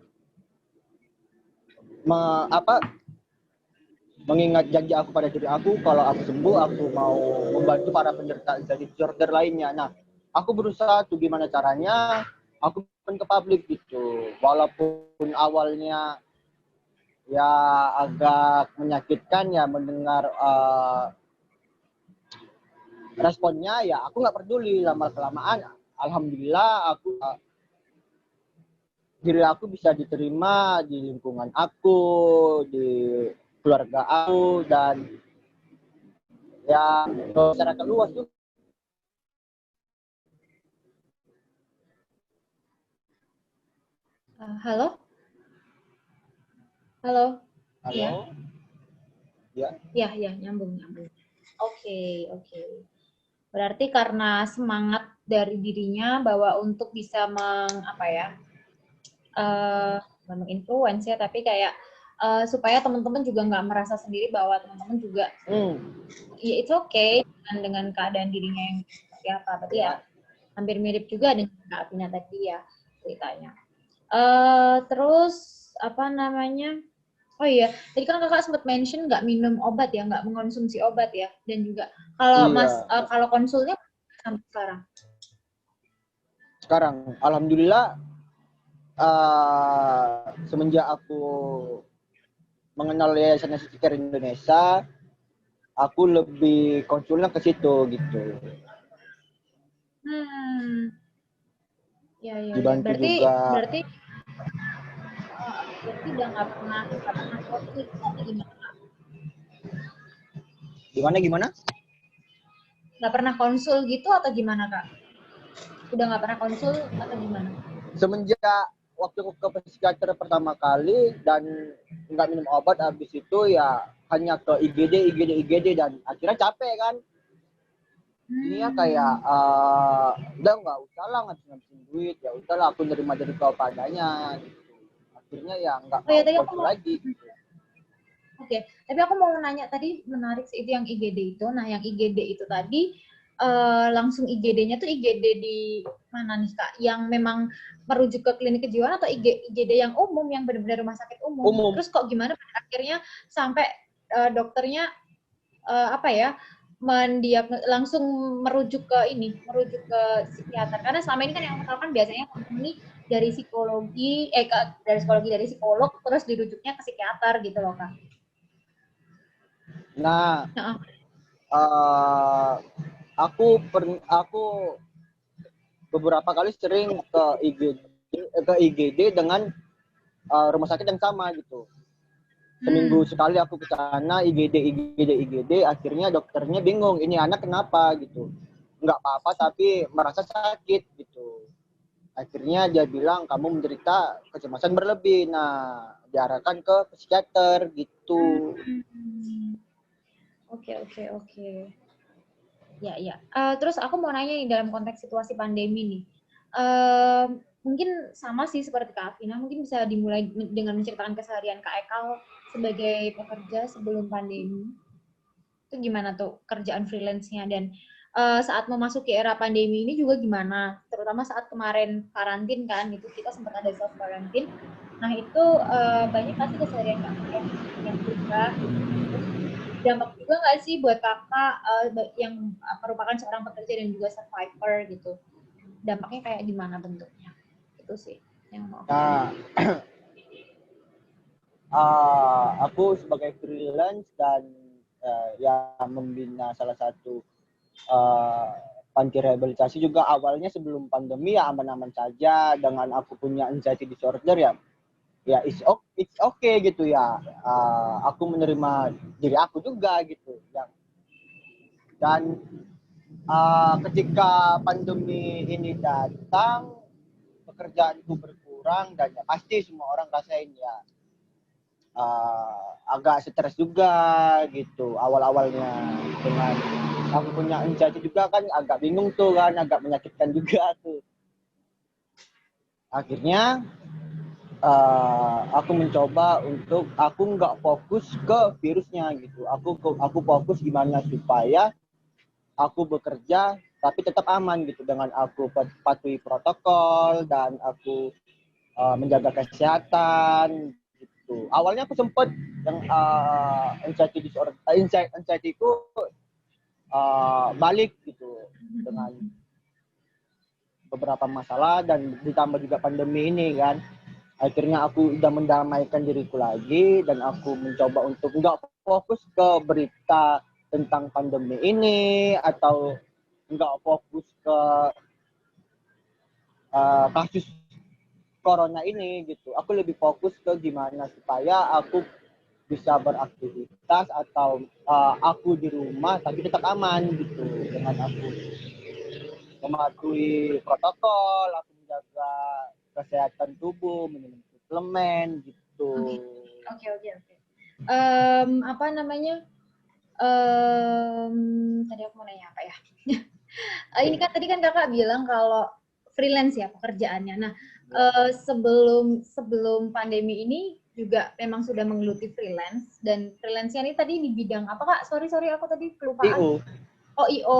Speaker 3: mengingat janji aku pada diri aku, kalau aku sembuh, aku mau membantu para penderita anxiety disorder lainnya. Nah, aku berusaha tuh gimana caranya, aku open ke publik gitu. Walaupun awalnya ya agak menyakitkan ya mendengar responnya, ya aku nggak peduli. Lama-kelamaan, alhamdulillah diri aku bisa diterima di lingkungan aku, di keluarga aku, dan ya masyarakat luas juga.
Speaker 1: Halo? Halo?
Speaker 3: Halo?
Speaker 1: Iya?
Speaker 3: Ya.
Speaker 1: Ya, nyambung. Oke. Berarti karena semangat dari dirinya bahwa untuk bisa menginfluence ya, tapi kayak supaya teman-teman juga nggak merasa sendiri bahwa teman-teman juga ya it's okay dengan keadaan dirinya yang seperti apa. Berarti ya hampir mirip juga dengan Kak Afina tadi ya ceritanya. Terus apa namanya? Oh iya, tadi kan kakak sempat mention nggak minum obat ya, nggak mengkonsumsi obat ya, dan juga kalau kalau konsulnya sampai sekarang?
Speaker 3: Sekarang, alhamdulillah, semenjak aku mengenal Yayasan Nasi Care Indonesia, aku lebih konsulnya ke situ gitu.
Speaker 1: Ya.
Speaker 3: Dibantu
Speaker 1: Berarti
Speaker 3: juga.
Speaker 1: Berarti udah nggak pernah konsul atau gimana?
Speaker 3: Gimana?
Speaker 1: Nggak pernah konsul gitu atau gimana kak? Udah nggak pernah konsul atau gimana?
Speaker 3: Semenjak waktu ke psikiater pertama kali dan nggak minum obat, habis itu ya hanya ke IGD dan akhirnya capek kan. Ini ya kayak udah nggak usah lah ngabisin duit, ya udahlah aku nerima dari kau padanya gitu. Akhirnya ya nggak mau konsul lagi.
Speaker 1: Oke, tapi aku mau nanya tadi menarik sih itu yang IGD itu. Nah, yang IGD itu tadi langsung IGD-nya tuh IGD di mana nih Kak? Yang memang merujuk ke klinik kejiwaan atau IGD yang umum, yang benar-benar rumah sakit umum? Terus kok gimana pada akhirnya sampai dokternya langsung merujuk ke psikiater? Karena selama ini kan yang aku tahu kan biasanya ini dari psikolog terus dirujuknya ke psikiater gitu loh Kak.
Speaker 3: Nah, aku beberapa kali sering ke IGD dengan rumah sakit yang sama gitu. Seminggu sekali aku ke sana IGD, akhirnya dokternya bingung, ini anak kenapa gitu. Nggak apa-apa tapi merasa sakit gitu. Akhirnya dia bilang kamu menderita kecemasan berlebih. Nah, diarahkan ke psikiater gitu.
Speaker 1: Oke. Ya. Terus aku mau nanya nih dalam konteks situasi pandemi nih. Mungkin sama sih seperti Kak Afina, mungkin bisa dimulai dengan menceritakan keseharian Kak Ekal sebagai pekerja sebelum pandemi. Itu gimana tuh kerjaan freelance-nya dan saat memasuki era pandemi ini juga gimana? Terutama saat kemarin karantin kan, itu kita sempat ada self karantin. Nah itu banyak pasti keseharian kakak yang berubah. Dampak juga nggak sih buat kakak yang merupakan seorang pekerja dan juga survivor gitu? Dampaknya kayak gimana bentuknya? Itu sih yang mau.
Speaker 3: Aku sebagai freelance dan yang membina salah satu panti rehabilitasi juga awalnya sebelum pandemi ya aman-aman saja. Dengan aku punya anxiety disorder ya it's okay gitu ya. Aku menerima diri aku juga gitu ya. Dan ketika pandemi ini datang, pekerjaanku berkurang dan ya pasti semua orang rasain ya. Agak stres juga gitu awal-awalnya, dengan aku punya anxiety juga kan agak bingung tuh kan, agak menyakitkan juga tuh. Akhirnya aku mencoba untuk aku nggak fokus ke virusnya gitu, aku fokus gimana supaya aku bekerja tapi tetap aman gitu dengan aku patuhi protokol dan aku menjaga kesehatan gitu. Awalnya aku sempat yang anxiety disorder, anxiety ku balik gitu dengan beberapa masalah dan ditambah juga pandemi ini kan. Akhirnya aku udah mendamaikan diriku lagi dan aku mencoba untuk nggak fokus ke berita tentang pandemi ini atau nggak fokus ke kasus corona ini gitu. Aku lebih fokus ke gimana supaya aku bisa beraktivitas atau aku di rumah tapi tetap aman gitu dengan aku mematuhi protokol, aku menjaga kesehatan tubuh, minum suplemen gitu.
Speaker 1: Oke. Apa namanya? Tadi aku mau nanya apa ya? Ini kan tadi kan kakak bilang kalau freelance ya pekerjaannya. Nah, sebelum pandemi ini juga memang sudah menggeluti freelance dan freelance-nya ini tadi di bidang apa kak? Sorry aku tadi kelupaan.
Speaker 3: IO.
Speaker 1: Oh IO.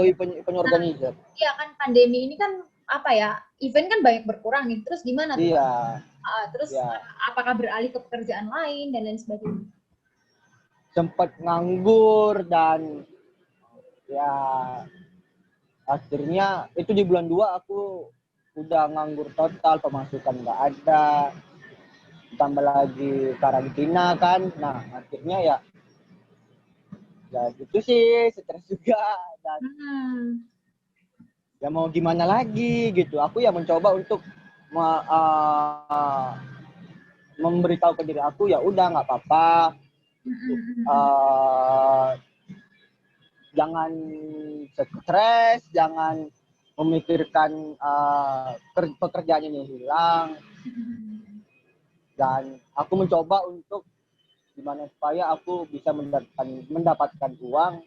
Speaker 3: Event organizer.
Speaker 1: Iya kan pandemi ini kan apa ya? Event kan banyak berkurang nih. Terus gimana tuh?
Speaker 3: Iya.
Speaker 1: Terus apakah beralih ke pekerjaan lain dan lain sebagainya?
Speaker 3: Sempat nganggur dan ya akhirnya itu di bulan 2 aku udah nganggur total, pemasukan nggak ada, tambah lagi karantina kan. Nah akhirnya ya gitu sih, stres juga dan ya mau gimana lagi gitu. Aku ya mencoba untuk memberitahu ke diri aku ya udah nggak apa-apa, jangan stres, jangan memikirkan pekerjaan ini hilang. Dan aku mencoba untuk gimana supaya aku bisa mendapatkan uang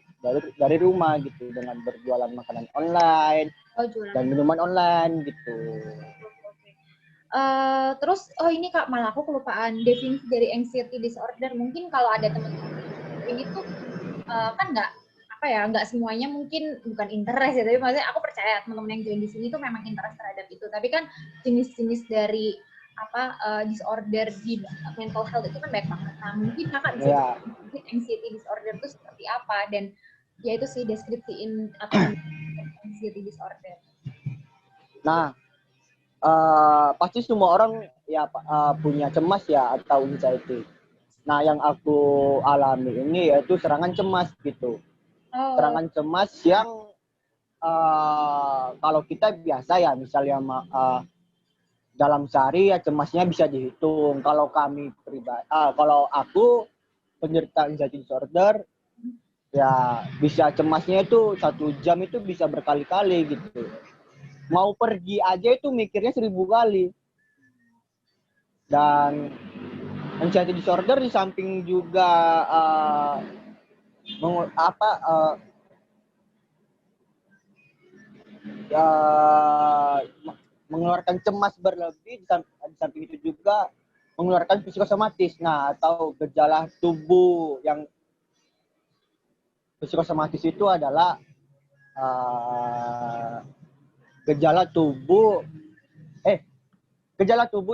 Speaker 3: dari rumah gitu dengan berjualan makanan online dan minuman online gitu.
Speaker 1: Terus ini kak malah aku kelupaan definisi dari anxiety disorder. Mungkin kalau ada teman-teman ini tuh kan nggak semuanya mungkin bukan interest ya, tapi maksudnya aku percaya teman-teman yang join di sini tuh memang interest terhadap itu. Tapi kan jenis-jenis dari disorder di mental health itu kan banyak banget. Nah mungkin kakak bisa anxiety disorder itu seperti apa dan ya itu sih deskripsiin apa anxiety disorder.
Speaker 3: Nah pasti semua orang ya punya cemas ya atau anxiety. Nah yang aku alami ini yaitu serangan cemas gitu. Serangan cemas yang kalau kita biasa ya misalnya dalam sehari ya cemasnya bisa dihitung. Kalau kami pribadi, kalau aku penderita anxiety disorder ya bisa cemasnya itu 1 jam itu bisa berkali-kali gitu. Mau pergi aja itu mikirnya 1000 kali. Dan anxiety disorder di samping juga mengeluarkan cemas berlebih, di samping itu juga mengeluarkan psikosomatis. Nah, atau gejala tubuh yang psikosomatis itu adalah gejala tubuh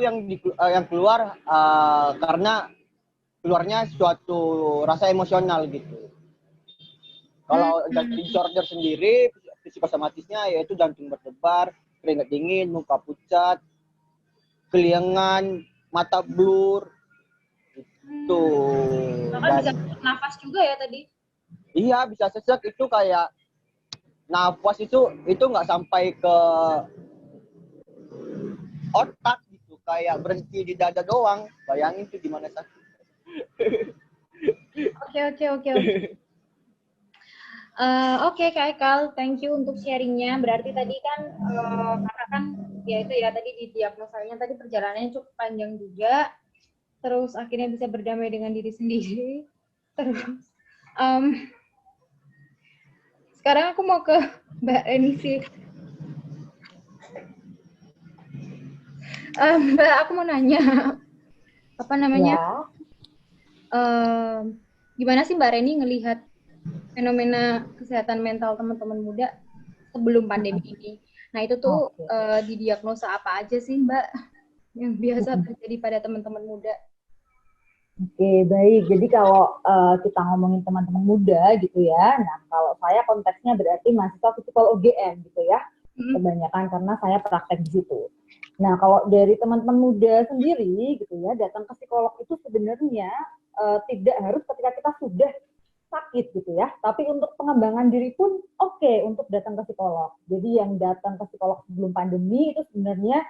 Speaker 3: yang keluar karena keluarnya suatu rasa emosional gitu. Kalau anxiety disorder sendiri psikosomatisnya yaitu jantung berdebar, keringat dingin, muka pucat, keliengan, mata blur gitu.
Speaker 1: Bahkan bisa nafas juga ya tadi?
Speaker 3: Iya, bisa sesek. Itu kayak nafas itu nggak sampai ke otak gitu, kayak berhenti di dada doang. Bayangin tuh gimana sakit.
Speaker 1: Oke. Oke Kak Ekal, thank you untuk sharingnya. Berarti tadi kan kakak kan ya itu ya tadi di diagnosanya tadi perjalanannya cukup panjang juga. Terus akhirnya bisa berdamai dengan diri sendiri. Terus sekarang aku mau ke Mbak Reni sih. Mbak, aku mau nanya apa namanya? Gimana sih Mbak Reni ngelihat fenomena kesehatan mental teman-teman muda sebelum pandemi ini. Nah itu tuh didiagnosa apa aja sih Mbak yang biasa terjadi pada teman-teman muda?
Speaker 4: Oke, baik. Jadi kalau kita ngomongin teman-teman muda gitu ya, nah kalau saya konteksnya berarti mahasiswa Visipol UGM gitu ya, kebanyakan karena saya praktek di situ. Nah kalau dari teman-teman muda sendiri gitu ya, datang ke psikolog itu sebenarnya tidak harus ketika kita sudah sakit gitu ya, tapi untuk pengembangan diri pun oke untuk datang ke psikolog. Jadi yang datang ke psikolog sebelum pandemi itu sebenarnya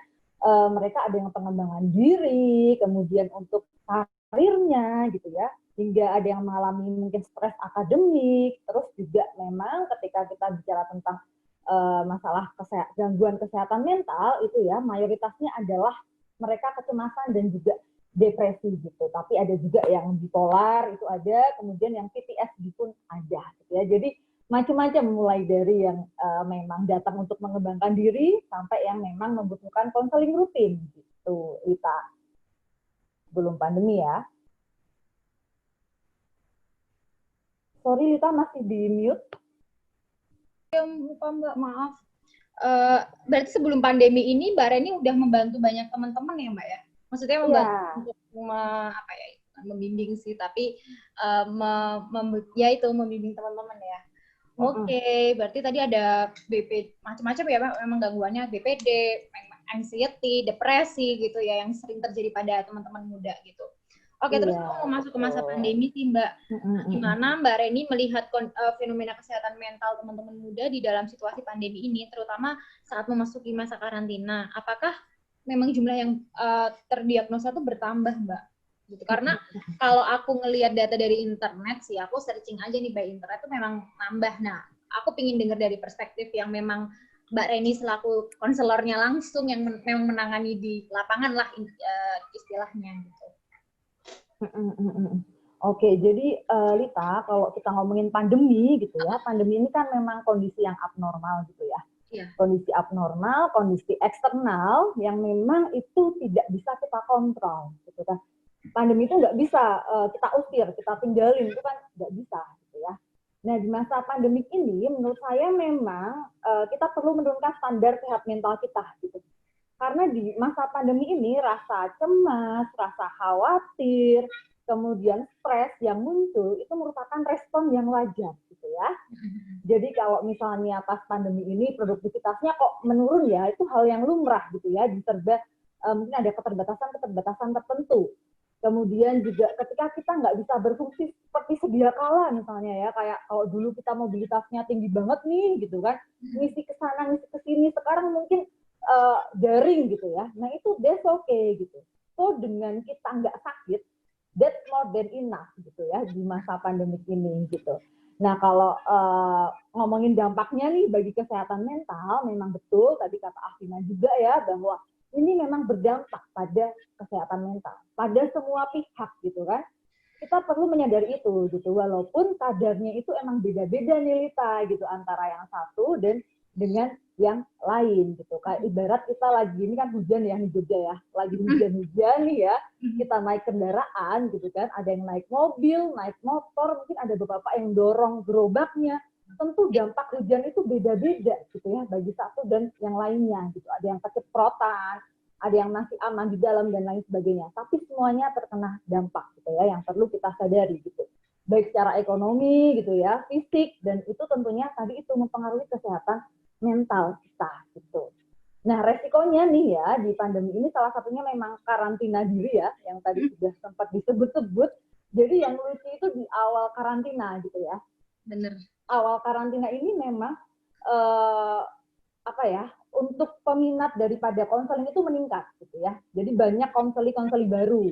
Speaker 4: mereka ada yang pengembangan diri, kemudian untuk karirnya gitu ya, hingga ada yang mengalami mungkin stres akademik, terus juga memang ketika kita bicara tentang masalah gangguan kesehatan mental itu ya, mayoritasnya adalah mereka kecemasan dan juga depresi gitu. Tapi ada juga yang bipolar itu ada, kemudian yang PTSD pun ada gitu ya. Jadi macam-macam, mulai dari yang memang datang untuk mengembangkan diri sampai yang memang membutuhkan konseling rutin gitu, Lita. Belum pandemi ya. Sorry Lita, masih di mute.
Speaker 1: Lupa Mbak, maaf. Berarti sebelum pandemi ini Mbak Reni udah membantu banyak teman-teman ya Mbak ya? Maksudnya membantu untuk membimbing sih, tapi ya itu membimbing teman-teman ya. Oke, berarti tadi ada BP macam-macam ya Mbak, memang gangguannya BPD, anxiety, depresi gitu ya yang sering terjadi pada teman-teman muda gitu. Oke, terus aku mau masuk ke masa pandemi sih Mbak. Gimana Mbak Reni melihat fenomena kesehatan mental teman-teman muda di dalam situasi pandemi ini, terutama saat memasuki masa karantina? Apakah memang jumlah yang terdiagnosa itu bertambah Mbak? Gitu. Karena kalau aku ngelihat data dari internet sih, aku searching aja nih by internet itu memang nambah. Nah, aku pingin dengar dari perspektif yang memang Mbak Reni selaku konselornya langsung yang memang menangani di lapangan lah istilahnya gitu.
Speaker 4: Oke, jadi Lita, kalau kita ngomongin pandemi gitu ya, pandemi ini kan memang kondisi yang abnormal gitu ya. Kondisi abnormal, kondisi eksternal yang memang itu tidak bisa kita kontrol gitu kan. Pandemi itu nggak bisa kita usir, kita tinggalin, itu kan nggak bisa gitu ya. Nah di masa pandemik ini menurut saya memang kita perlu menurunkan standar sehat mental kita gitu. Karena di masa pandemi ini rasa cemas, rasa khawatir, kemudian stres yang muncul itu merupakan respon yang wajar gitu ya. Jadi kalau misalnya pas pandemi ini produktivitasnya kok menurun ya, itu hal yang lumrah gitu ya, diserba mungkin ada keterbatasan tertentu. Kemudian juga ketika kita nggak bisa berfungsi seperti sedia kala misalnya ya, kayak kalau dulu kita mobilitasnya tinggi banget nih gitu kan, ngisi ke sana, ngisi ke sini, sekarang mungkin daring gitu ya. Nah itu that's okay gitu. So dengan kita nggak sakit, that's more than enough gitu ya di masa pandemik ini gitu. Nah kalau ngomongin dampaknya nih bagi kesehatan mental, memang betul tadi kata Afina juga ya, bahwa ini memang berdampak pada kesehatan mental, pada semua pihak gitu kan. Kita perlu menyadari itu gitu, walaupun kadarnya itu emang beda-beda nih Lita gitu, antara yang satu dan dengan yang lain gitu. Kayak ibarat kita lagi, ini kan hujan ya di Jogja ya, lagi hujan-hujan nih ya, kita naik kendaraan gitu kan, ada yang naik mobil, naik motor, mungkin ada beberapa yang dorong gerobaknya. Tentu dampak hujan itu beda-beda gitu ya bagi satu dan yang lainnya gitu. Ada yang keciprotan, ada yang masih aman di dalam dan lain sebagainya. Tapi semuanya terkena dampak gitu ya, yang perlu kita sadari gitu. Baik secara ekonomi gitu ya, fisik, dan itu tentunya tadi itu mempengaruhi kesehatan mental kita gitu. Nah resikonya nih ya di pandemi ini salah satunya memang karantina diri ya, yang tadi sudah sempat disebut-sebut. Jadi yang lucu itu di awal karantina gitu ya.
Speaker 1: Bener.
Speaker 4: Awal karantina ini memang untuk peminat daripada konseling itu meningkat gitu ya. Jadi banyak konseli baru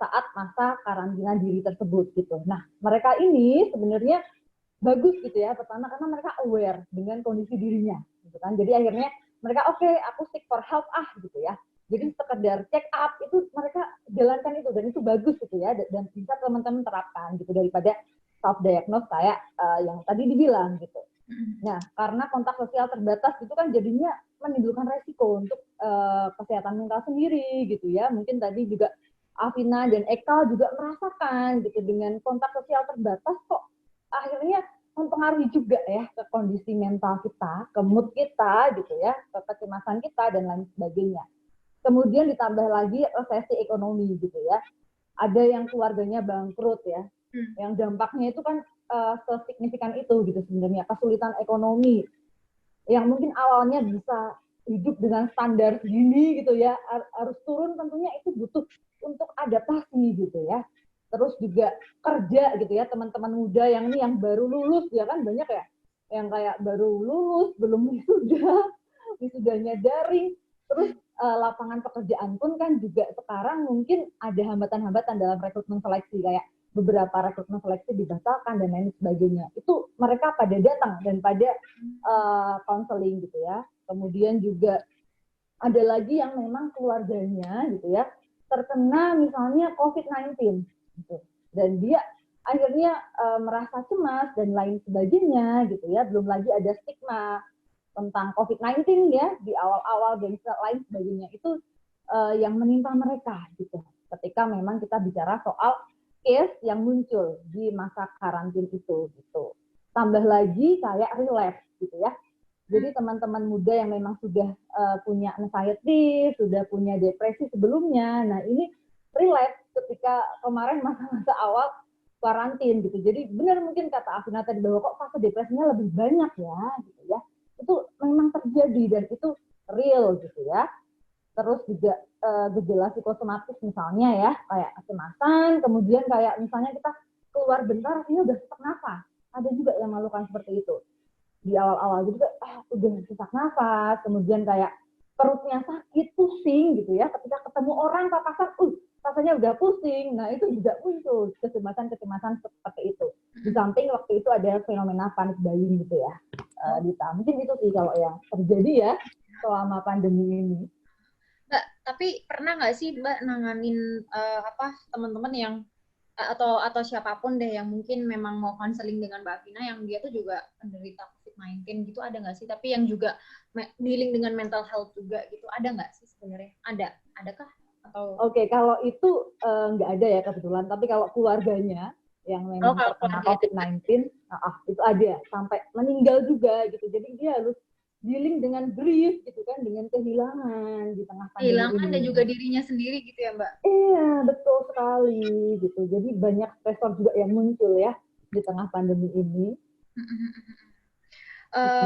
Speaker 4: saat masa karantina diri tersebut gitu. Nah mereka ini sebenarnya bagus gitu ya, pertama karena mereka aware dengan kondisi dirinya gitu kan. Jadi akhirnya mereka aku seek for help gitu ya. Jadi sekedar check up itu mereka jalankan itu, dan itu bagus gitu ya, dan bisa teman-teman terapkan gitu daripada self diagnose kayak yang tadi dibilang gitu. Nah karena kontak sosial terbatas itu kan jadinya menimbulkan resiko untuk kesehatan mental sendiri gitu ya. Mungkin tadi juga Afina dan Ekal juga merasakan gitu, dengan kontak sosial terbatas kok akhirnya mempengaruhi juga ya ke kondisi mental kita, ke mood kita gitu ya, ke kecemasan kita dan lain sebagainya. Kemudian ditambah lagi resesi ekonomi gitu ya. Ada yang keluarganya bangkrut ya, yang dampaknya itu kan sesignifikan itu gitu sebenarnya, kesulitan ekonomi yang mungkin awalnya bisa hidup dengan standar segini gitu ya, harus turun tentunya itu butuh untuk adaptasi gitu ya. Terus juga kerja gitu ya, teman-teman muda yang ini yang baru lulus ya kan banyak ya, yang kayak baru lulus belum wisudanya daring, terus lapangan pekerjaan pun kan juga sekarang mungkin ada hambatan-hambatan dalam rekrutmen seleksi, kayak beberapa rekrutmen seleksi dibatalkan dan lain sebagainya. Itu mereka pada datang dan pada konseling gitu ya. Kemudian juga ada lagi yang memang keluarganya gitu ya terkena misalnya COVID-19 gitu. Dan dia akhirnya merasa cemas dan lain sebagainya gitu ya. Belum lagi ada stigma tentang COVID-19 ya di awal-awal dan lain sebagainya, itu yang menimpa mereka gitu. Ketika memang kita bicara soal case yang muncul di masa karantin itu gitu. Tambah lagi kayak relapse gitu ya. Jadi teman-teman muda yang memang sudah punya anxiety, sudah punya depresi sebelumnya, nah ini relapse ketika kemarin masa-masa awal karantin gitu. Jadi benar mungkin kata Afina tadi bahwa kok fase depresinya lebih banyak ya gitu ya. Itu memang terjadi dan itu real gitu ya. Terus juga gejala psikosomatis misalnya ya, kayak kecemasan, kemudian kayak misalnya kita keluar bentar, ini udah sesak nafas. Ada juga yang melakukan seperti itu di awal-awal, jadi udah sesak nafas, kemudian kayak perutnya sakit, pusing gitu ya, ketika ketemu orang papasan, rasanya udah pusing. Nah itu juga muncul kecemasan-kecemasan seperti itu. Di samping waktu itu ada fenomena panik buying gitu ya. Mungkin itu sih kalau yang terjadi ya selama pandemi ini.
Speaker 1: Mbak, tapi pernah nggak sih Mbak nanganin teman-teman yang atau siapapun deh yang mungkin memang mau konseling dengan Mbak Vina yang dia tuh juga penderita COVID-19 gitu, ada nggak sih? Tapi yang juga dealing dengan mental health juga gitu, ada nggak sih sebenarnya? Adakah? Atau
Speaker 4: Oke, kalau itu nggak ada ya kebetulan, tapi kalau keluarganya yang memang terkena COVID-19, itu ada sampai meninggal juga gitu. Jadi dia harus dealing dengan grief gitu kan, dengan kehilangan di tengah pandemi
Speaker 1: kehilangan
Speaker 4: ini.
Speaker 1: Dan juga dirinya sendiri gitu ya Mbak?
Speaker 4: Iya, betul sekali gitu. Jadi banyak stresor juga yang muncul ya di tengah pandemi ini.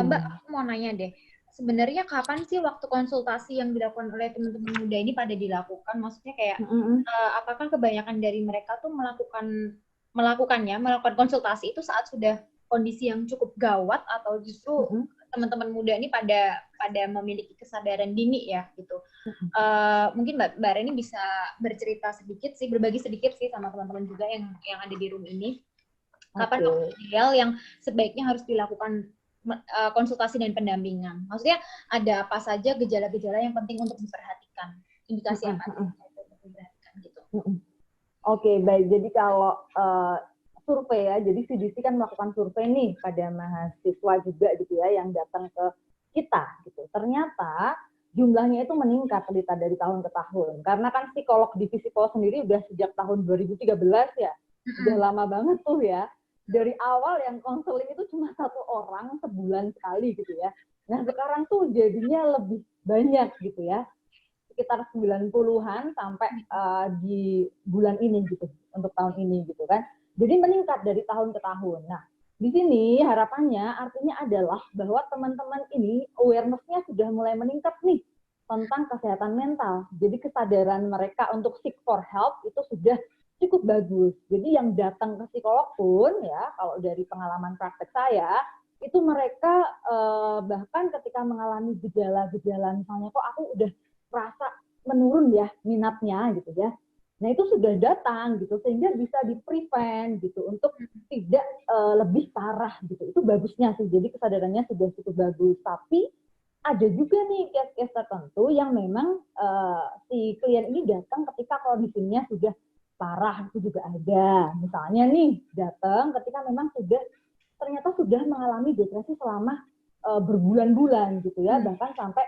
Speaker 1: Mbak, aku mau nanya deh. Sebenarnya kapan sih waktu konsultasi yang dilakukan oleh teman-teman muda ini pada dilakukan? Maksudnya kayak apakah kebanyakan dari mereka tuh melakukan konsultasi itu saat sudah kondisi yang cukup gawat, atau justru teman-teman muda ini pada memiliki kesadaran dini ya gitu. Mungkin Mbak Reni bisa bercerita sedikit sih, berbagi sedikit sih sama teman-teman juga yang ada di room ini. Kapan waktu ideal yang sebaiknya harus dilakukan konsultasi dan pendampingan? Maksudnya ada apa saja gejala-gejala yang penting untuk diperhatikan? Indikasi apa yang untuk diperhatikan gitu?
Speaker 4: Oke, baik. Jadi kalau survei ya, jadi CDC kan melakukan survei nih pada mahasiswa juga gitu ya yang datang ke kita gitu. Ternyata jumlahnya itu meningkat dari tahun ke tahun. Karena kan psikolog di Visipol sendiri udah sejak tahun 2013 ya. Udah lama banget tuh ya. Dari awal yang konseling itu cuma 1 orang sebulan sekali gitu ya. Nah sekarang tuh jadinya lebih banyak gitu ya. Sekitar 90-an sampai di bulan ini gitu, untuk tahun ini gitu kan. Jadi meningkat dari tahun ke tahun. Nah, di sini harapannya artinya adalah bahwa teman-teman ini awareness-nya sudah mulai meningkat nih tentang kesehatan mental. Jadi kesadaran mereka untuk seek for help itu sudah cukup bagus. Jadi yang datang ke psikolog pun ya, kalau dari pengalaman praktek saya, itu mereka bahkan ketika mengalami gejala-gejala misalnya kok aku udah merasa menurun ya minatnya gitu ya. Nah itu sudah datang gitu sehingga bisa di-prevent gitu untuk tidak lebih parah gitu. Itu bagusnya sih. Jadi kesadarannya sudah cukup bagus. Tapi ada juga nih case-case tertentu yang memang si klien ini datang ketika kondisinya sudah parah, itu juga ada. Misalnya nih datang ketika memang ternyata sudah mengalami depresi selama berbulan-bulan gitu ya, bahkan sampai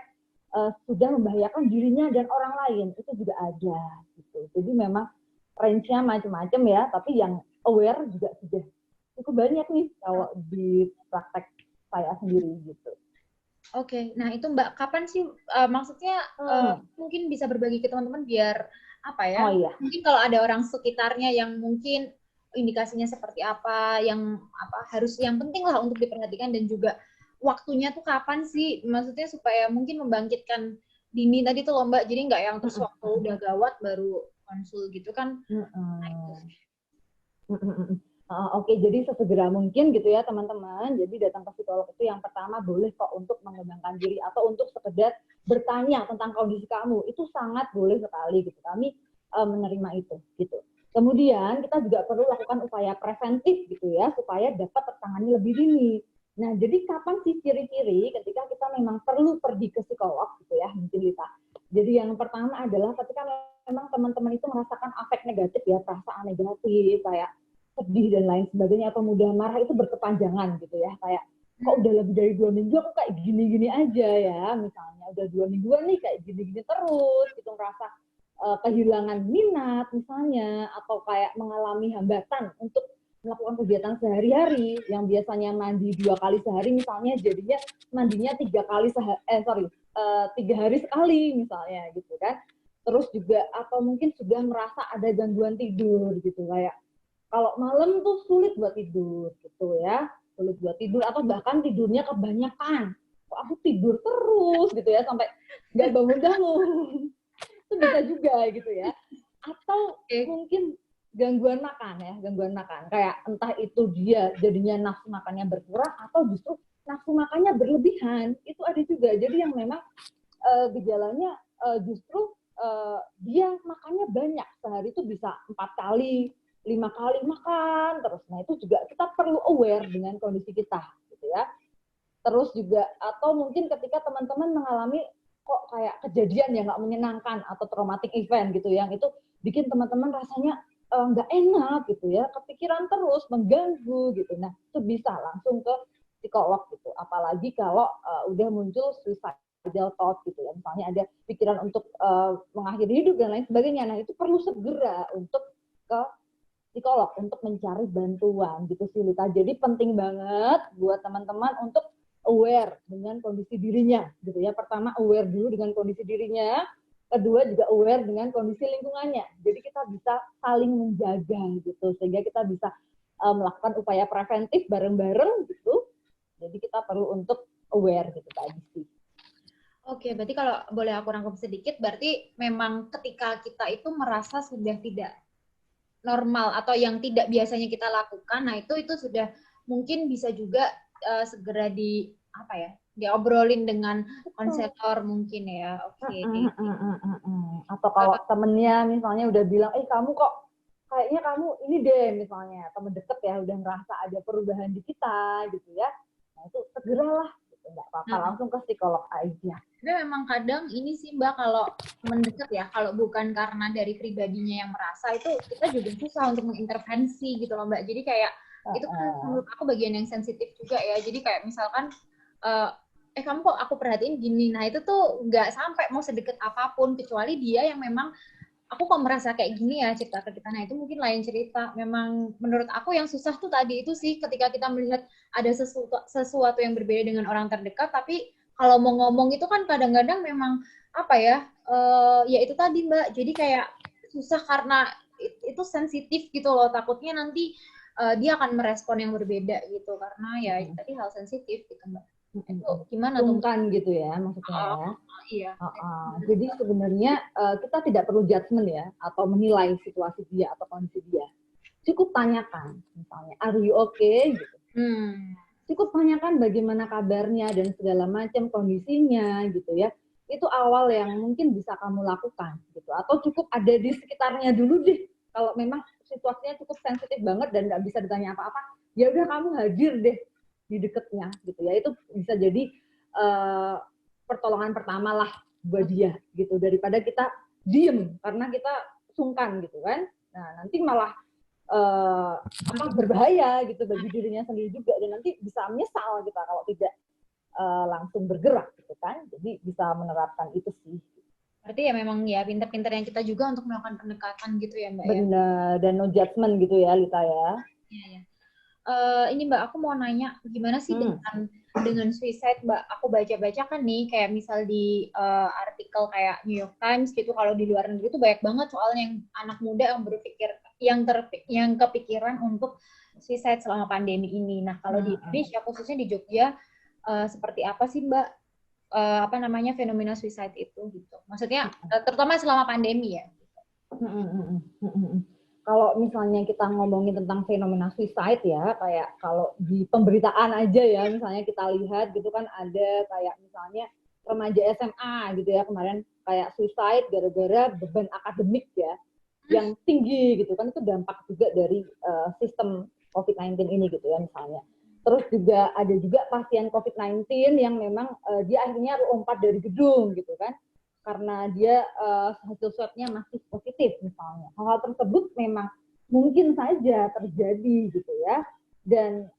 Speaker 4: sudah membahayakan dirinya dan orang lain, itu juga ada gitu. Jadi memang range-nya macam-macam ya, tapi yang aware juga sudah
Speaker 5: cukup banyak nih kalau di praktek saya sendiri gitu.
Speaker 1: Oke, nah itu Mbak, kapan sih maksudnya mungkin bisa berbagi ke teman-teman biar apa ya?
Speaker 5: Oh iya.
Speaker 1: Mungkin kalau ada orang sekitarnya yang mungkin indikasinya seperti apa, yang harus yang penting lah untuk diperhatikan dan juga waktunya tuh kapan sih? Maksudnya supaya mungkin membangkitkan dini tadi tuh loh Mbak, jadi nggak yang terus waktu udah gawat baru konsul gitu kan?
Speaker 5: Oke, jadi sesegera mungkin gitu ya teman-teman. Jadi datang ke psikolog itu yang pertama boleh kok untuk mengembangkan diri atau untuk sekedar bertanya tentang kondisi kamu. Itu sangat boleh sekali gitu. Kami menerima itu gitu. Kemudian kita juga perlu lakukan upaya preventif gitu ya supaya dapat tertangani lebih dini. Nah, jadi kapan sih ciri-ciri ketika kita memang perlu pergi ke psikolog gitu ya, mungkin kita. Jadi yang pertama adalah ketika memang teman-teman itu merasakan afek negatif ya, perasaan negatif kayak sedih dan lain sebagainya atau mudah marah itu berkepanjangan gitu ya, kayak kok udah lebih dari 2 minggu aku kayak gini-gini aja ya, misalnya udah 2 mingguan nih kayak gini-gini terus gitu, ngerasa kehilangan minat misalnya, atau kayak mengalami hambatan untuk melakukan kegiatan sehari-hari yang biasanya mandi 2 kali sehari misalnya jadinya mandinya 3 kali 3 hari sekali misalnya gitu kan. Terus juga atau mungkin sudah merasa ada gangguan tidur gitu, kayak kalau malam tuh sulit buat tidur gitu ya, sulit buat tidur atau bahkan tidurnya kebanyakan. Kok aku tidur terus gitu ya sampai nggak bangun-bangun. Itu bisa juga gitu ya. Atau mungkin gangguan makan ya, gangguan makan. Kayak entah itu dia jadinya nafsu makannya berkurang atau justru nafsu makannya berlebihan. Itu ada juga. Jadi yang memang gejalanya justru dia makannya banyak. Sehari itu bisa 4 kali, 5 kali makan terus. Nah itu juga kita perlu aware dengan kondisi kita gitu ya. Terus juga atau mungkin ketika teman-teman mengalami kok kayak kejadian yang nggak menyenangkan atau traumatic event gitu yang itu bikin teman-teman rasanya nggak enak gitu ya, kepikiran terus, mengganggu gitu. Nah itu bisa langsung ke psikolog gitu. Apalagi kalau udah muncul suicidal thought gitu ya, misalnya ada pikiran untuk mengakhiri hidup dan lain sebagainya. Nah itu perlu segera untuk ke psikolog untuk mencari bantuan gitu sih Lita. Jadi penting banget buat teman-teman untuk aware dengan kondisi dirinya gitu ya. Pertama aware dulu dengan kondisi dirinya, kedua juga aware dengan kondisi lingkungannya. Jadi kita bisa saling menjaga gitu sehingga kita bisa melakukan upaya preventif bareng-bareng gitu. Jadi kita perlu untuk aware gitu tadi sih.
Speaker 1: Oke, berarti kalau boleh aku rangkum sedikit, berarti memang ketika kita itu merasa sudah tidak normal atau yang tidak biasanya kita lakukan, nah itu sudah mungkin bisa juga segera diobrolin dengan konselor mungkin ya. Oke.
Speaker 5: Atau kalau temennya misalnya udah bilang, kamu kok kayaknya kamu ini deh misalnya, temen deket ya udah ngerasa ada perubahan di kita gitu ya. Nah itu segeralah, gitu. Nggak apa-apa langsung ke psikolog aja.
Speaker 1: Tapi memang kadang ini sih Mbak, kalau teman dekat ya, kalau bukan karena dari pribadinya yang merasa, itu kita juga susah untuk mengintervensi gitu loh Mbak. Jadi kayak itu kan menurut aku bagian yang sensitif juga ya. Jadi kayak misalkan kamu kok aku perhatiin gini, nah itu tuh nggak sampai mau sedekat apapun, kecuali dia yang memang aku kok merasa kayak gini ya cerita ke kita. Nah itu mungkin lain cerita. Memang menurut aku yang susah tuh tadi itu sih, ketika kita melihat ada sesuatu yang berbeda dengan orang terdekat, tapi kalau mau ngomong itu kan kadang-kadang memang ya itu tadi Mbak, jadi kayak susah karena itu sensitif gitu loh, takutnya nanti dia akan merespon yang berbeda gitu, karena ya itu tadi hal sensitif gitu Mbak. Itu gimana tuh?
Speaker 5: Sungkan gitu ya maksudnya.
Speaker 1: Iya.
Speaker 5: Jadi sebenarnya kita tidak perlu judgement ya atau menilai situasi dia atau kondisi dia. Cukup tanyakan misalnya, are you okay? Gitu. Cukup tanyakan bagaimana kabarnya dan segala macam kondisinya gitu ya. Itu awal yang mungkin bisa kamu lakukan gitu. Atau cukup ada di sekitarnya dulu deh. Kalau memang situasinya cukup sensitif banget dan nggak bisa ditanya apa-apa, ya udah kamu hadir deh di dekatnya gitu ya. Itu bisa jadi pertolongan pertama lah buat dia gitu, daripada kita diem karena kita sungkan gitu kan. Nah nanti malah berbahaya gitu bagi dirinya sendiri juga, dan nanti bisa menyesal kita kalau tidak langsung bergerak gitu kan. Jadi bisa menerapkan itu sih.
Speaker 1: Berarti ya memang ya pinter-pinternya kita juga untuk melakukan pendekatan gitu ya Mbak.
Speaker 5: Benar, dan no judgment gitu ya Lita ya.
Speaker 1: Iya. ini Mbak, aku mau nanya gimana sih dengan suicide, Mbak? Aku baca-baca kan nih, kayak misal di artikel kayak New York Times gitu, kalau di luar negeri itu banyak banget soalnya yang anak muda yang berpikir, yang kepikiran untuk suicide selama pandemi ini. Nah, kalau di Indonesia, khususnya di Jogja, seperti apa sih Mbak, apa namanya, fenomena suicide itu gitu? Maksudnya, terutama selama pandemi ya.
Speaker 5: Kalau misalnya kita ngomongin tentang fenomena suicide ya, kayak kalau di pemberitaan aja ya, misalnya kita lihat gitu kan ada kayak misalnya remaja SMA gitu ya kemarin kayak suicide gara-gara beban akademik ya yang tinggi gitu kan, itu dampak juga dari sistem COVID-19 ini gitu ya misalnya. Terus juga ada juga pasien COVID-19 yang memang dia akhirnya lompat dari gedung gitu kan, karena dia hasil swabnya masih positif misalnya. Hal-hal tersebut memang mungkin saja terjadi gitu ya, dan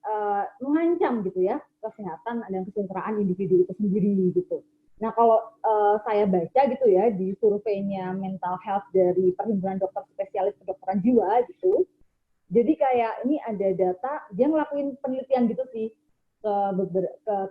Speaker 5: mengancam gitu ya kesehatan dan kesejahteraan individu itu sendiri gitu. Nah kalau saya baca gitu ya di surveinya mental health dari Perhimpunan Dokter Spesialis Kedokteran Jiwa gitu, jadi kayak ini ada data, dia ngelakuin penelitian gitu sih,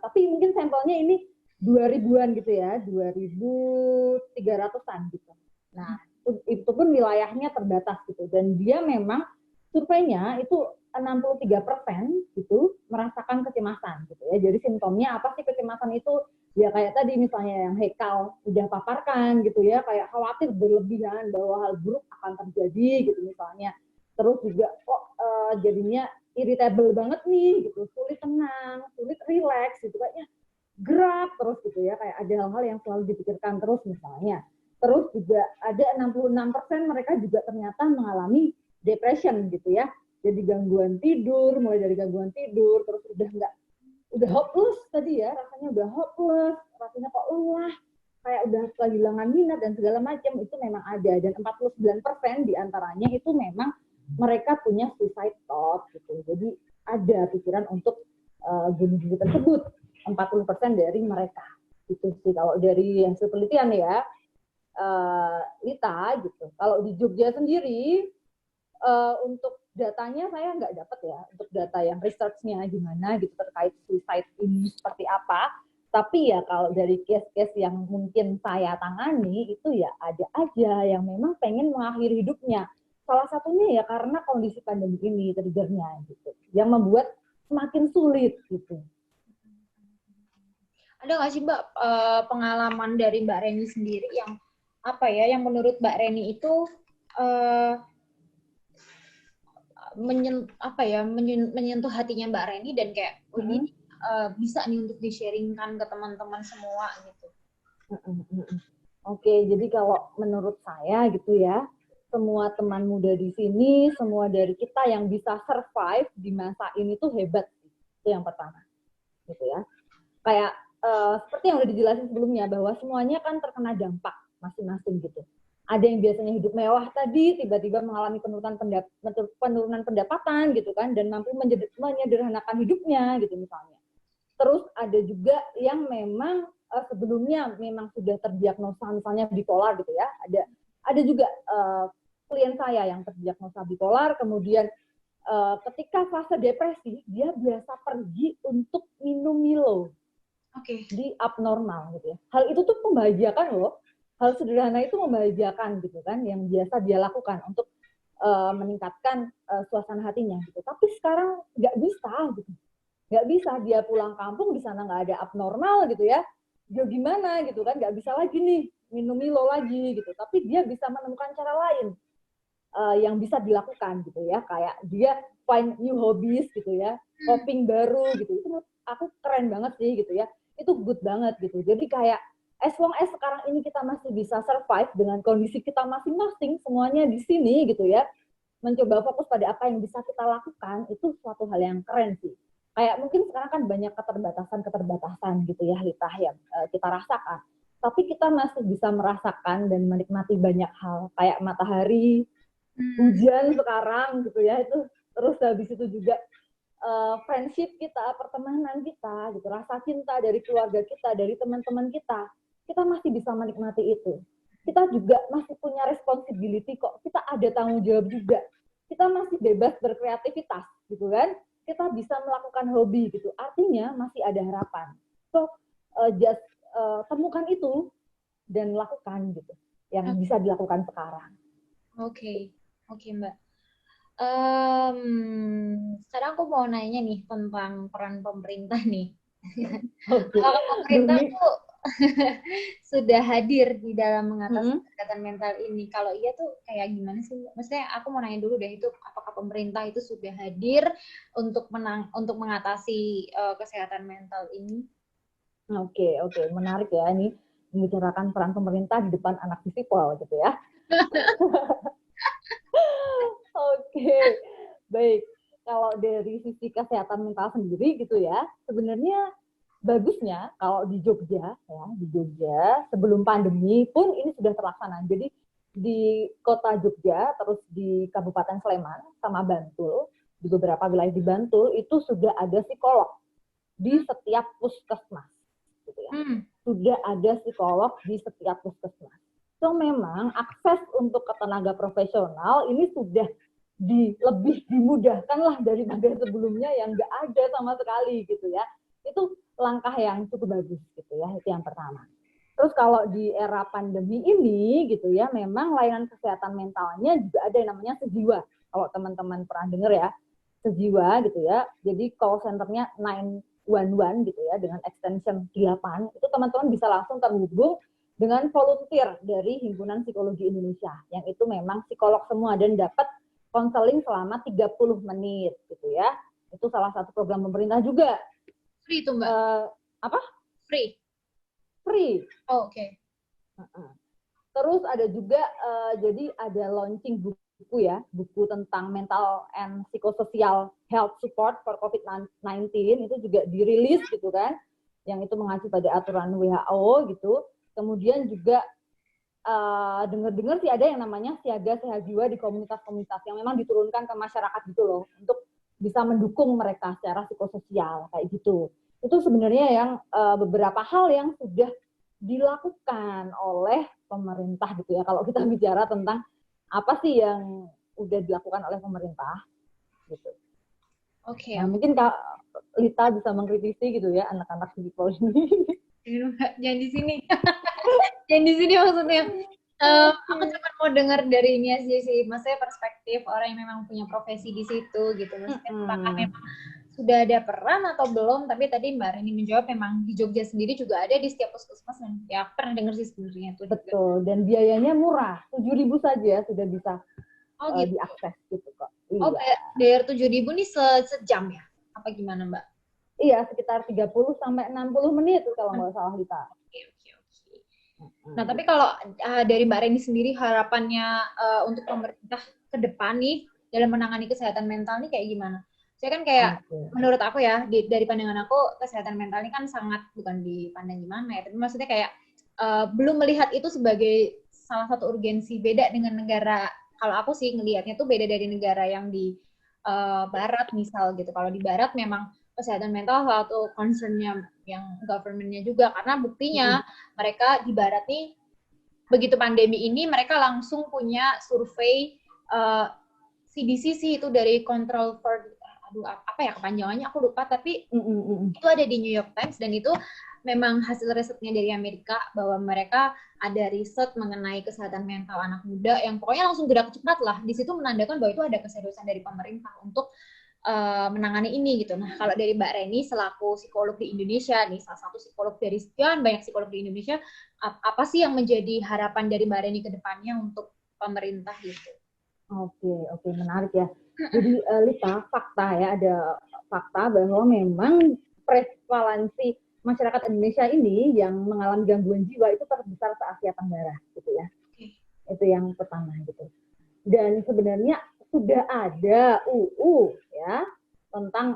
Speaker 5: tapi mungkin sampelnya ini 2000-an gitu ya, 2300-an gitu. Nah, itu pun wilayahnya terbatas gitu. Dan dia memang surveinya itu 63% gitu merasakan kecemasan gitu ya. Jadi simptomnya apa sih kecemasan itu? Ya kayak tadi misalnya yang Hekal udah paparkan gitu ya, kayak khawatir berlebihan bahwa hal buruk akan terjadi gitu misalnya. Terus juga kok jadinya irritable banget nih gitu, sulit tenang, sulit relax gitu, kayaknya gerak terus gitu ya, kayak ada hal-hal yang selalu dipikirkan terus misalnya. Terus juga ada 66% mereka juga ternyata mengalami depression gitu ya, jadi gangguan tidur, mulai dari gangguan tidur, terus udah hopeless tadi ya, rasanya udah hopeless, rasanya kok lelah, kayak udah kehilangan minat dan segala macam, itu memang ada. Dan 49% diantaranya itu memang mereka punya suicide thought gitu. Jadi ada pikiran untuk bunuh diri tersebut, 40% dari mereka. Itu sih kalau dari hasil penelitian ya, Lita gitu. Kalau di Jogja sendiri, untuk datanya saya nggak dapat ya, untuk data yang research-nya gimana gitu terkait suicide ini seperti apa. Tapi ya kalau dari case-case yang mungkin saya tangani itu ya ada aja yang memang pengen mengakhiri hidupnya. Salah satunya ya karena kondisi pandemi ini triggernya gitu, yang membuat semakin sulit gitu.
Speaker 1: Ada nggak sih Mbak pengalaman dari Mbak Reni sendiri yang apa ya, yang menurut Mbak Reni itu menyentuh hatinya Mbak Reni dan kayak ini bisa nih untuk di-sharingkan ke teman-teman semua gitu.
Speaker 5: Oke, jadi kalau menurut saya gitu ya, semua teman muda di sini, semua dari kita yang bisa survive di masa ini tuh hebat. Itu yang pertama. Gitu ya. Kayak seperti yang udah dijelasin sebelumnya, bahwa semuanya kan terkena dampak masing-masing gitu. Ada yang biasanya hidup mewah tadi, tiba-tiba mengalami penurunan pendapatan gitu kan, dan mampu menyederhanakan hidupnya gitu misalnya. Terus ada juga yang memang sebelumnya memang sudah terdiagnosa misalnya bipolar gitu ya. Ada juga klien saya yang terdiagnosa bipolar, kemudian ketika fase depresi dia biasa pergi untuk minum Milo. Di abnormal gitu ya. Hal itu tuh membahagiakan loh. Hal sederhana itu membahagiakan gitu kan, yang biasa dia lakukan untuk meningkatkan suasana hatinya gitu. Tapi sekarang nggak bisa gitu. Nggak bisa, dia pulang kampung di sana nggak ada abnormal gitu ya. Dia gimana gitu kan, nggak bisa lagi nih minum Milo lagi gitu. Tapi dia bisa menemukan cara lain yang bisa dilakukan gitu ya. Kayak dia find new hobbies gitu ya, coping baru gitu. Itu aku keren banget sih gitu ya. Itu good banget gitu. Jadi kayak as long as sekarang ini kita masih bisa survive dengan kondisi kita masing-masing, semuanya di sini gitu ya, mencoba fokus pada apa yang bisa kita lakukan, itu suatu hal yang keren sih. Kayak mungkin sekarang kan banyak keterbatasan gitu ya, Lita, yang kita rasakan. Tapi kita masih bisa merasakan dan menikmati banyak hal, kayak matahari, hujan sekarang gitu ya, itu. Terus habis itu juga friendship kita, pertemanan kita, gitu, rasa cinta dari keluarga kita, dari teman-teman kita masih bisa menikmati itu. Kita juga masih punya responsibility kok, kita ada tanggung jawab juga. Kita masih bebas berkreativitas, gitu kan? kita bisa melakukan hobi gitu. Artinya masih ada harapan. So, just temukan itu dan lakukan gitu. Yang bisa dilakukan sekarang.
Speaker 1: Oke, Mbak. Sekarang aku mau nanya nih tentang peran pemerintah nih. Apakah pemerintah tuh sudah hadir di dalam mengatasi kesehatan mental ini? Kalau iya tuh kayak gimana sih? Maksudnya aku mau nanya dulu deh itu apakah pemerintah itu sudah hadir untuk mengatasi kesehatan mental ini?
Speaker 5: Oke, menarik ya ini membicarakan peran pemerintah di depan anak visipol gitu ya. Oke, baik. Kalau dari sisi kesehatan mental sendiri gitu ya, sebenarnya bagusnya kalau di Jogja sebelum pandemi pun ini sudah terlaksana. Jadi di kota Jogja, terus di Kabupaten Sleman sama Bantul, di beberapa wilayah di Bantul itu sudah ada psikolog di setiap puskesmas, gitu ya. Sudah ada psikolog di setiap puskesmas. So memang akses untuk ke tenaga profesional ini sudah lebih dimudahkan lah daripada sebelumnya yang nggak ada sama sekali gitu ya. Itu langkah yang cukup bagus gitu ya, itu yang pertama. Terus kalau di era pandemi ini gitu ya, memang layanan kesehatan mentalnya juga ada yang namanya Sejiwa. Kalau teman-teman pernah dengar ya, Sejiwa gitu ya. Jadi call center-nya 911 gitu ya, dengan extension 8. Itu teman-teman bisa langsung terhubung dengan volunteer dari Himpunan Psikologi Indonesia. Yang itu memang psikolog semua dan dapat konseling selama 30 menit gitu ya. Itu salah satu program pemerintah juga.
Speaker 1: Free itu Mbak?
Speaker 5: Apa?
Speaker 1: Free.
Speaker 5: Oh,
Speaker 1: oke.
Speaker 5: Terus ada juga, jadi ada launching buku ya, buku tentang mental and psychosocial health support for COVID-19, itu juga dirilis gitu kan, yang itu mengacu pada aturan WHO gitu. Kemudian juga dengar-dengar sih ada yang namanya siaga sehat jiwa di komunitas-komunitas yang memang diturunkan ke masyarakat gitu loh, untuk bisa mendukung mereka secara psikososial kayak gitu. Itu sebenarnya yang beberapa hal yang sudah dilakukan oleh pemerintah gitu ya. Kalau kita bicara tentang apa sih yang udah dilakukan oleh pemerintah gitu.
Speaker 1: Oke.
Speaker 5: Nah, mungkin Kak Lita bisa mengkritisi gitu ya anak-anak visipol ini.
Speaker 1: Jangan di sini. Jangan di sini maksudnya. Aku cuma mau dengar dari ini aja sih, maksudnya perspektif orang yang memang punya profesi di situ gitu. Maksudnya apakah memang sudah ada peran atau belum, tapi tadi Mbak Reni menjawab memang di Jogja sendiri juga ada di setiap puskesmas, dan ya aku pernah dengar sih sebenarnya itu.
Speaker 5: Betul, dan biayanya murah, 7.000 saja sudah bisa diakses gitu kok.
Speaker 1: Oh, bayar 7.000 nih sejam ya? Apa gimana Mbak?
Speaker 5: Iya, sekitar 30 sampai 60 menit kalau nggak salah Lita.
Speaker 1: Oke. Nah, tapi kalau dari Mbak Reni sendiri harapannya untuk pemerintah ke depan nih dalam menangani kesehatan mental nih kayak gimana? Saya kan kayak menurut aku ya dari pandangan aku kesehatan mental ini kan sangat bukan dipandang gimana ya, tapi maksudnya kayak belum melihat itu sebagai salah satu urgensi, beda dengan negara. Kalau aku sih ngelihatnya tuh beda dari negara yang di barat misal gitu. Kalau di barat memang kesehatan mental salah satu concern-nya yang government-nya juga, karena buktinya mereka di barat nih begitu pandemi ini mereka langsung punya survei CDC sih, itu dari Control for apa ya kepanjangannya aku lupa, tapi itu ada di New York Times dan itu memang hasil risetnya dari Amerika, bahwa mereka ada riset mengenai kesehatan mental anak muda yang pokoknya langsung gerak cepat lah. Di situ menandakan bahwa itu ada keseriusan dari pemerintah untuk menangani ini gitu. Nah, kalau dari Mbak Reni selaku psikolog di Indonesia nih, salah satu psikolog dari sekian banyak psikolog di Indonesia, apa sih yang menjadi harapan dari Mbak Reni ke depannya untuk pemerintah gitu?
Speaker 5: Oke, menarik ya. Jadi Lita, fakta ya, ada fakta bahwa memang prevalensi masyarakat Indonesia ini yang mengalami gangguan jiwa itu terbesar se-Asia Tenggara gitu ya. Itu yang pertama gitu. Dan sebenarnya sudah ada UU ya tentang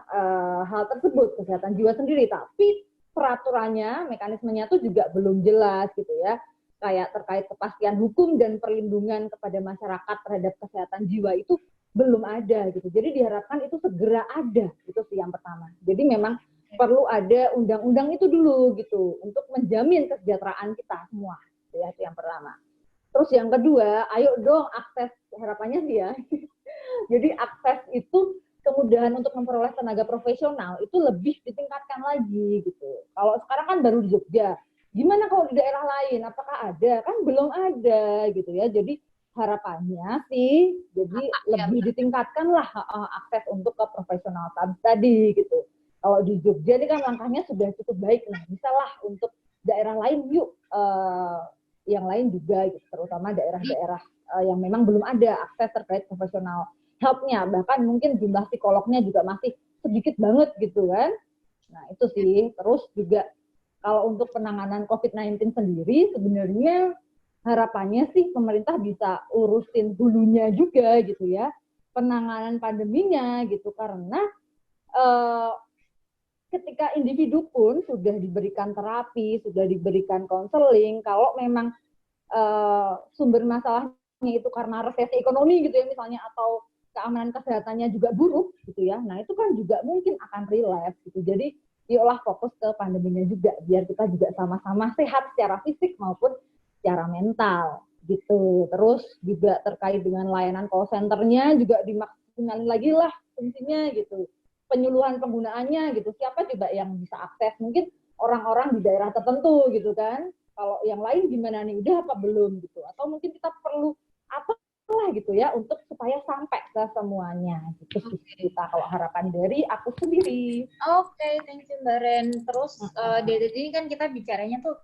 Speaker 5: hal tersebut, kesehatan jiwa sendiri, tapi peraturannya, mekanismenya itu juga belum jelas gitu ya. Kayak terkait kepastian hukum dan perlindungan kepada masyarakat terhadap kesehatan jiwa itu belum ada gitu. Jadi diharapkan itu segera ada, itu sih yang pertama. Jadi memang perlu ada undang-undang itu dulu gitu untuk menjamin kesejahteraan kita semua. Ya, itu yang pertama. Terus yang kedua, ayo dong akses, harapannya sih ya. Jadi akses itu kemudahan untuk memperoleh tenaga profesional itu lebih ditingkatkan lagi gitu. Kalau sekarang kan baru di Jogja, gimana kalau di daerah lain? Apakah ada? Kan belum ada gitu ya. Jadi harapannya sih jadi lebih ditingkatkan lah akses untuk ke profesional tadi gitu. Kalau di Jogja ini kan langkahnya sudah cukup baik. Nah, misalnya untuk daerah lain yuk yang lain juga gitu, terutama daerah-daerah yang memang belum ada akses terkait profesional help-nya, bahkan mungkin jumlah psikolognya juga masih sedikit banget gitu kan. Nah, itu sih. Terus juga kalau untuk penanganan COVID-19 sendiri sebenarnya harapannya sih pemerintah bisa urusin hulunya juga gitu ya, penanganan pandeminya gitu, karena ketika individu pun sudah diberikan terapi, sudah diberikan konseling, kalau memang sumber masalahnya itu karena resesi ekonomi gitu ya misalnya, atau keamanan kesehatannya juga buruk gitu ya, nah itu kan juga mungkin akan relapse gitu. Jadi yuklah fokus ke pandeminya juga, biar kita juga sama-sama sehat secara fisik maupun secara mental gitu. Terus juga terkait dengan layanan call center-nya juga dimaksimalin lagi lah fungsinya gitu, penyuluhan penggunaannya gitu, siapa juga yang bisa akses, mungkin orang-orang di daerah tertentu gitu kan, kalau yang lain gimana nih, udah apa belum gitu, atau mungkin kita perlu apa lah gitu ya untuk supaya sampai ke semuanya gitu sih kita, kalau harapan dari aku sendiri.
Speaker 1: Oke, thank you Mbak Ren. Terus dari tadi kan kita bicaranya tuh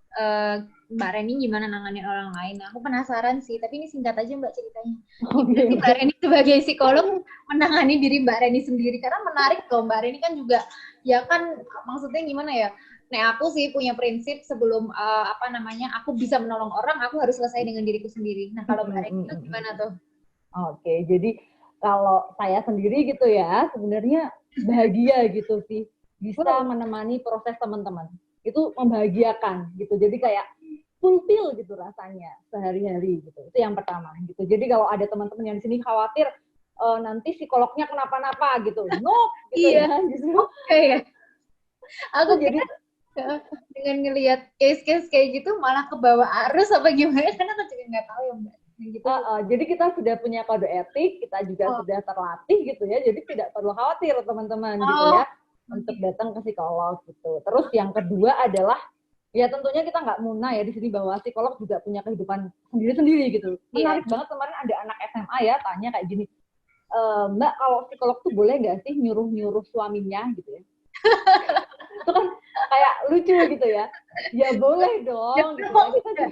Speaker 1: Mbak Ren ini gimana nanganin orang lain. Aku penasaran sih, tapi ini singkat aja Mbak ceritanya. Jadi Mbak Reni sebagai psikolog menangani diri Mbak Reni sendiri, karena menarik loh. Mbak Reni kan juga ya kan, maksudnya gimana ya? Nah, aku sih punya prinsip sebelum aku bisa menolong orang, aku harus selesai dengan diriku sendiri. Nah, kalau Mbak Reni itu gimana tuh?
Speaker 5: Oke, jadi kalau saya sendiri gitu ya, sebenarnya bahagia gitu sih, bisa menemani proses teman-teman. Itu membahagiakan gitu. Jadi kayak fulfill gitu rasanya sehari-hari gitu. Itu yang pertama gitu. Jadi kalau ada teman-teman yang di sini khawatir nanti psikolognya kenapa-napa gitu, no gitu ya. Justru
Speaker 1: ya. Aku jadi dengan ngelihat case-case kayak gitu malah ke bawah arus apa gimana, karena aku juga nggak tahu ya Mbak. Gitu.
Speaker 5: Jadi kita sudah punya kode etik, kita juga sudah terlatih gitu ya, jadi tidak perlu khawatir teman-teman gitu ya untuk datang ke psikolog gitu. Terus yang kedua adalah ya tentunya kita nggak munah ya di sini bahwa psikolog juga punya kehidupan sendiri-sendiri gitu. Menarik banget kemarin ada anak SMA ya tanya kayak gini, Mbak kalau psikolog tuh boleh nggak sih nyuruh-nyuruh suaminya gitu ya? Itu kan kayak lucu gitu ya. Ya boleh dong. Gitu ya.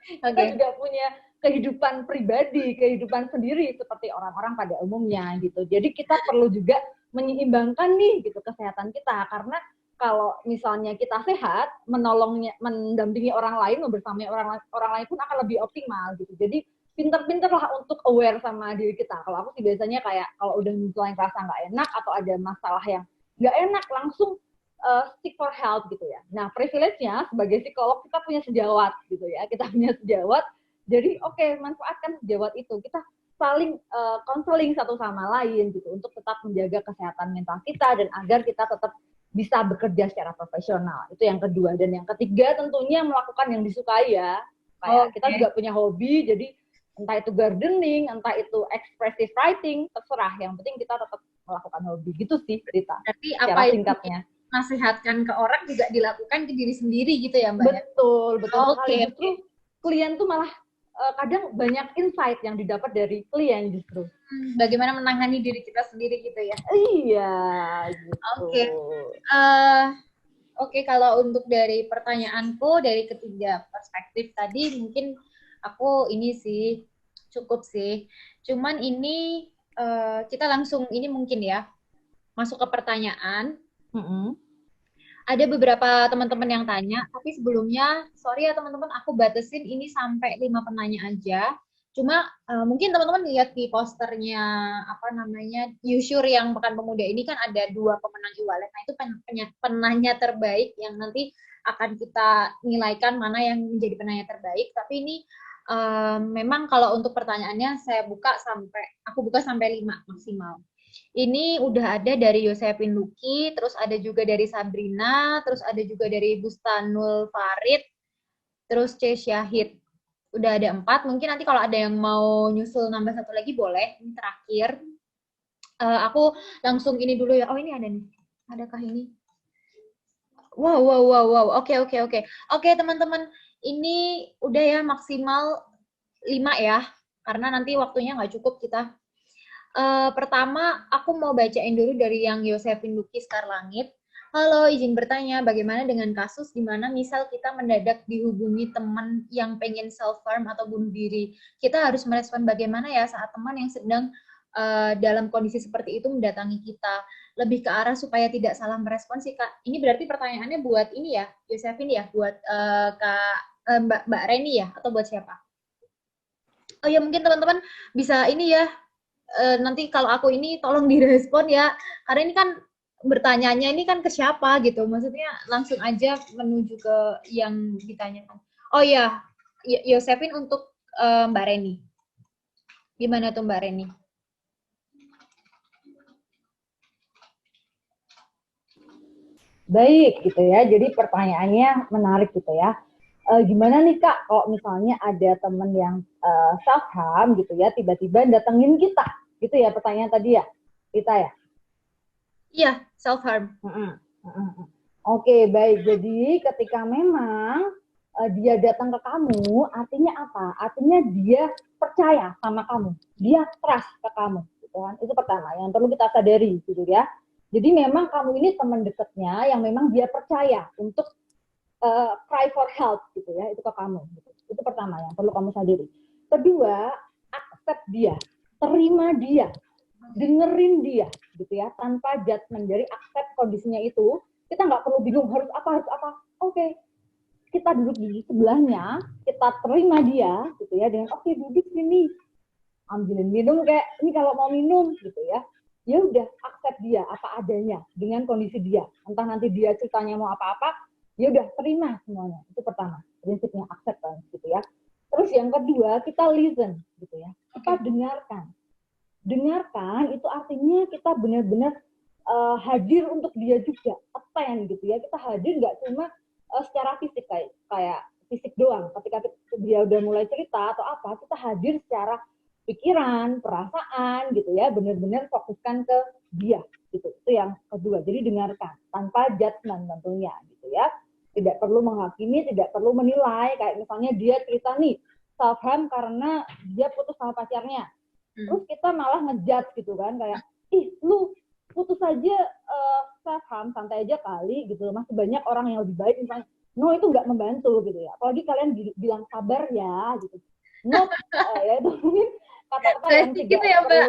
Speaker 5: Kita juga punya kehidupan pribadi, kehidupan sendiri seperti orang-orang pada umumnya gitu. Jadi kita perlu juga menyeimbangkan nih gitu kesehatan kita, karena kalau misalnya kita sehat, menolongnya, mendampingi orang lain, membersamai orang lain pun akan lebih optimal gitu. Jadi pinter-pinter lah untuk aware sama diri kita. Kalau aku sih biasanya kayak kalau udah mulai ngerasa nggak enak atau ada masalah yang nggak enak, langsung seek for help gitu ya. Nah, privilege-nya sebagai psikolog kita punya sejawat gitu ya. Kita punya sejawat. Jadi manfaatkan sejawat itu. Kita saling counseling satu sama lain gitu untuk tetap menjaga kesehatan mental kita dan agar kita tetap bisa bekerja secara profesional. Itu yang kedua. Dan yang ketiga tentunya melakukan yang disukai ya. Kayak kita juga punya hobi, jadi entah itu gardening, entah itu expressive writing, terserah. Yang penting kita tetap melakukan hobi. Gitu sih, Rita.
Speaker 1: Tapi apa singkatnya? Nasihatkan ke orang juga dilakukan ke diri sendiri gitu ya Mbak?
Speaker 5: Betul. Justru klien tuh malah kadang banyak insight yang didapat dari klien justru.
Speaker 1: Bagaimana menangani diri kita sendiri gitu ya?
Speaker 5: Iya, gitu.
Speaker 1: Oke, kalau untuk dari pertanyaanku, dari ketiga perspektif tadi, mungkin aku ini sih, cukup sih. Cuman ini, kita langsung ini mungkin ya, masuk ke pertanyaan. Ada beberapa teman-teman yang tanya, tapi sebelumnya, sorry ya teman-teman, aku batasin ini sampai 5 penanya aja. Cuma mungkin teman-teman lihat di posternya, Yusur yang Pekan Pemuda ini kan ada 2 pemenang e-wallet. Nah itu penanya terbaik yang nanti akan kita nilaikan mana yang menjadi penanya terbaik. Tapi ini memang kalau untuk pertanyaannya aku buka sampai 5 maksimal. Ini udah ada dari Yosepin Luki, terus ada juga dari Sabrina, terus ada juga dari Bustanul Farid, terus C. Syahid. Udah ada 4, mungkin nanti kalau ada yang mau nyusul nambah 1 lagi boleh, ini terakhir. Aku langsung ini dulu ya. Oh, ini ada nih. Adakah ini? Wow. Oke. Oke, teman-teman. Ini udah ya maksimal 5 ya. Karena nanti waktunya nggak cukup kita. Pertama, aku mau bacain dulu dari yang Yosefin Luki Skarlangit. Halo, izin bertanya, bagaimana dengan kasus di mana misal kita mendadak dihubungi teman yang pengen self-harm atau bunuh diri? Kita harus merespon bagaimana ya saat teman yang sedang dalam kondisi seperti itu mendatangi kita? Lebih ke arah supaya tidak salah merespon sih, Kak. Ini berarti pertanyaannya buat ini ya, Yosefin ya, buat Mbak Reni ya, atau buat siapa? Oh ya, mungkin teman-teman bisa ini ya, nanti kalau aku ini tolong direspon ya, karena ini kan bertanyanya ini kan ke siapa gitu, maksudnya langsung aja menuju ke yang ditanyakan. Oh ya, Yosefin untuk Mbak Reni. Gimana tuh Mbak Reni?
Speaker 5: Baik gitu ya, jadi pertanyaannya menarik gitu ya. Gimana nih Kak, kalau misalnya ada teman yang self-harm gitu ya, tiba-tiba datengin kita, gitu ya pertanyaan tadi ya, kita ya?
Speaker 1: Iya, self-harm.
Speaker 5: Oke, baik. Jadi ketika memang dia datang ke kamu, artinya apa? Artinya dia percaya sama kamu, dia trust ke kamu, gitu kan? Itu pertama yang perlu kita sadari, gitu ya. Jadi memang kamu ini teman dekatnya yang memang dia percaya untuk cry for help, gitu ya, itu ke kamu. Gitu. Itu pertama yang perlu kamu sadari. Kedua, accept dia, terima dia, dengerin dia, gitu ya, tanpa judgment. Dari accept kondisinya itu, kita nggak perlu bingung harus apa. Oke, kita duduk di sebelahnya, kita terima dia, gitu ya, dengan oke, duduk sini, ambilin minum kayak ini kalau mau minum, gitu ya. Ya udah, accept dia apa adanya dengan kondisi dia. Entah nanti dia ceritanya mau apa-apa, ya udah terima semuanya. Itu pertama, prinsipnya acceptance, gitu ya. Terus yang kedua, kita listen, gitu ya. Kita dengarkan. Dengarkan itu artinya kita benar-benar hadir untuk dia juga, attend gitu ya. Kita hadir nggak cuma secara fisik kayak fisik doang. Ketika dia udah mulai cerita atau apa, kita hadir secara pikiran, perasaan gitu ya, benar-benar fokuskan ke dia gitu. Itu yang kedua. Jadi dengarkan tanpa judgment tentunya gitu ya. Tidak perlu menghakimi, tidak perlu menilai. Kayak misalnya dia cerita nih self-harm karena dia putus sama pacarnya. Terus kita malah ngejudge gitu kan, kayak, ih lu putus aja self-harm, santai aja kali gitu. Masih banyak orang yang lebih baik misalnya. No, itu nggak membantu gitu ya. Apalagi kalian bilang sabar ya gitu. No, ya itu mungkin kata-kata yang tidak
Speaker 1: gitu ya, Mbak.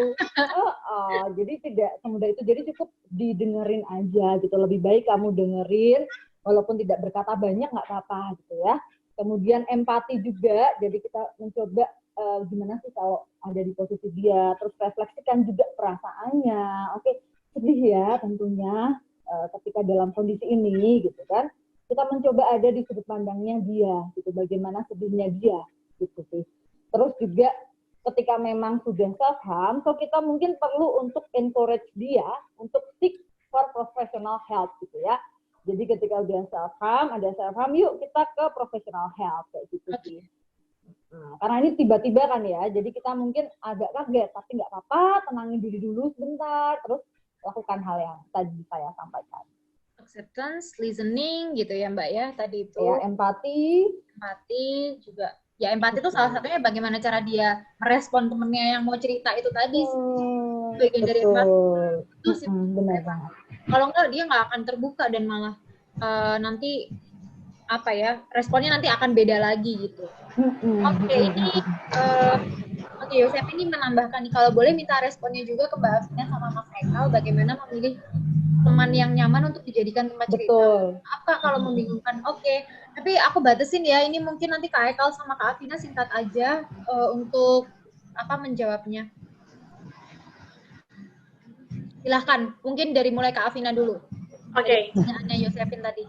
Speaker 5: Jadi tidak semudah itu. Jadi cukup didengerin aja gitu. Lebih baik kamu dengerin, walaupun tidak berkata banyak nggak apa-apa gitu ya. Kemudian empati juga. Jadi kita mencoba gimana sih kalau ada di posisi dia, terus refleksikan juga perasaannya. Oke, sedih ya tentunya ketika dalam kondisi ini gitu kan. Kita mencoba ada di sudut pandangnya dia gitu, bagaimana sedihnya dia gitu sih. Terus juga ketika memang sudah self-harm, so kita mungkin perlu untuk encourage dia untuk seek for professional help gitu ya. Jadi ketika udah self-harm, ada self-harm, yuk kita ke professional help kayak gitu sih. Karena ini tiba-tiba kan ya, jadi kita mungkin agak kaget, tapi nggak apa-apa, tenangin diri dulu sebentar, terus lakukan hal yang tadi saya sampaikan.
Speaker 1: Acceptance, listening gitu ya Mbak ya, tadi itu.
Speaker 5: Ya, empati
Speaker 1: juga. Ya empati itu salah satunya bagaimana cara dia merespon temennya yang mau cerita itu tadi. Bagian dari empati. Itu sih
Speaker 5: benar banget.
Speaker 1: Kalau enggak dia nggak akan terbuka dan malah nanti apa ya, responnya nanti akan beda lagi gitu. Oke, ini Yosef ini menambahkan nih, kalau boleh minta responnya juga ke Mbak Afina sama Mas Haikal, bagaimana memilih teman yang nyaman untuk dijadikan tempat cerita.
Speaker 5: Betul.
Speaker 1: Apa kalau membingungkan? Oke, tapi aku batasin ya, ini mungkin nanti Kak Haikal sama Kak Afina singkat aja untuk apa menjawabnya. Silahkan, mungkin dari mulai Kak Afina dulu.
Speaker 2: Oke.
Speaker 1: Pertanyaannya Yosefin tadi.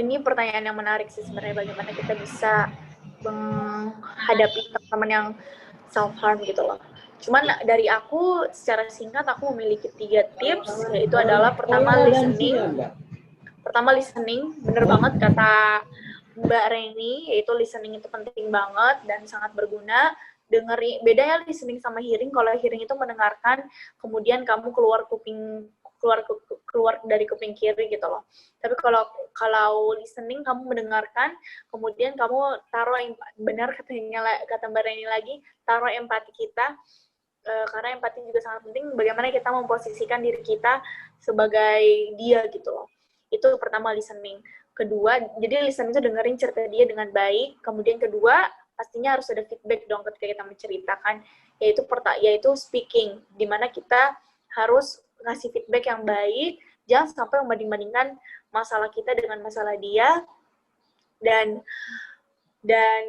Speaker 2: Ini pertanyaan yang menarik sih sebenarnya, bagaimana kita bisa menghadapi teman yang self-harm gitu loh. Cuman dari aku, secara singkat aku memiliki 3 tips, yaitu adalah pertama listening, bener banget kata Mbak Reni, yaitu listening itu penting banget dan sangat berguna. dengerin. Beda ya listening sama hearing. Kalau hearing itu mendengarkan, kemudian kamu keluar dari kuping kiri gitu loh. Tapi kalau listening, kamu mendengarkan, kemudian kamu taruh, benar kata Mbak Reni lagi, taruh empati kita, karena empati juga sangat penting, bagaimana kita memposisikan diri kita sebagai dia gitu loh. Itu pertama, listening. Kedua, jadi listening itu dengerin cerita dia dengan baik. Kemudian kedua, pastinya harus ada feedback dong ketika kita menceritakan, yaitu speaking, di mana kita harus ngasih feedback yang baik, jangan sampai membanding-bandingkan masalah kita dengan masalah dia. Dan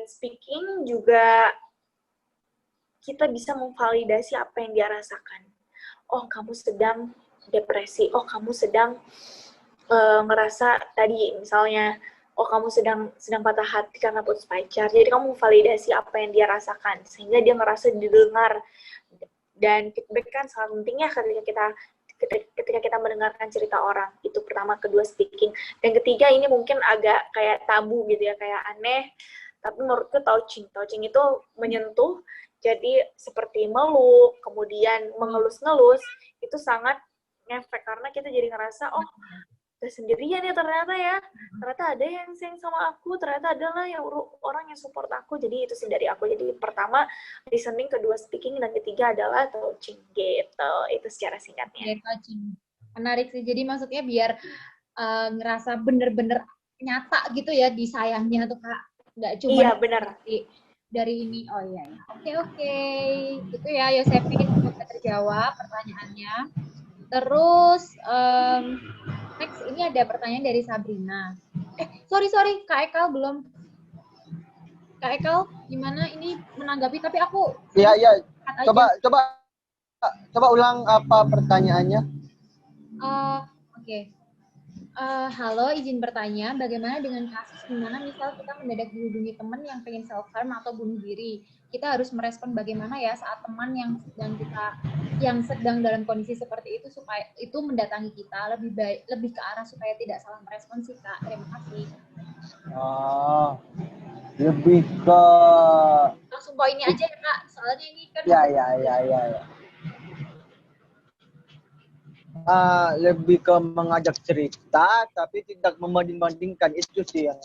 Speaker 2: speaking juga kita bisa memvalidasi apa yang dia rasakan. Oh, kamu sedang depresi. Oh, kamu sedang ngerasa tadi misalnya, oh kamu sedang patah hati karena putus pacar. Jadi kamu validasi apa yang dia rasakan sehingga dia ngerasa didengar. Dan feedback kan sangat penting ya ketika kita mendengarkan cerita orang. Itu pertama. Kedua, speaking. Dan ketiga, ini mungkin agak kayak tabu gitu ya, kayak aneh, tapi menurutku touching itu menyentuh. Jadi seperti meluk, kemudian mengelus-ngelus, itu sangat ngefek karena kita jadi ngerasa, oh gak sendirian ya ternyata ada yang sayang sama aku, ternyata adalah yang orang yang support aku. Jadi itu sih dari aku. Jadi pertama listening, kedua speaking, dan ketiga adalah touching gitu. Itu secara singkatnya.
Speaker 1: Touching. Menarik sih. Jadi maksudnya biar ngerasa bener-bener nyata gitu ya disayangnya tuh Kak. Nggak cuma
Speaker 2: iya benar.
Speaker 1: Dari ini. Oh iya. Oke. Itu ya Yosefin, sudah terjawab pertanyaannya. Terus next ini ada pertanyaan dari Sabrina. Sorry, Kak Ekal belum. Kak Ekal gimana ini menanggapi? Tapi aku
Speaker 3: Iya. Coba ulang apa pertanyaannya?
Speaker 1: Oke. Halo, izin bertanya, bagaimana dengan kasus di mana misal kita mendadak dihubungi teman yang pengen self-harm atau bunuh diri? Kita harus merespon bagaimana ya saat teman yang sedang dalam kondisi seperti itu supaya itu mendatangi kita lebih ke arah supaya tidak salah merespon sih Kak. Terima kasih.
Speaker 3: Lebih ke
Speaker 1: langsung poinnya aja ya Kak, soalnya ini kan
Speaker 3: ya. Lebih ke mengajak cerita tapi tidak membanding-bandingkan. Itu sih yang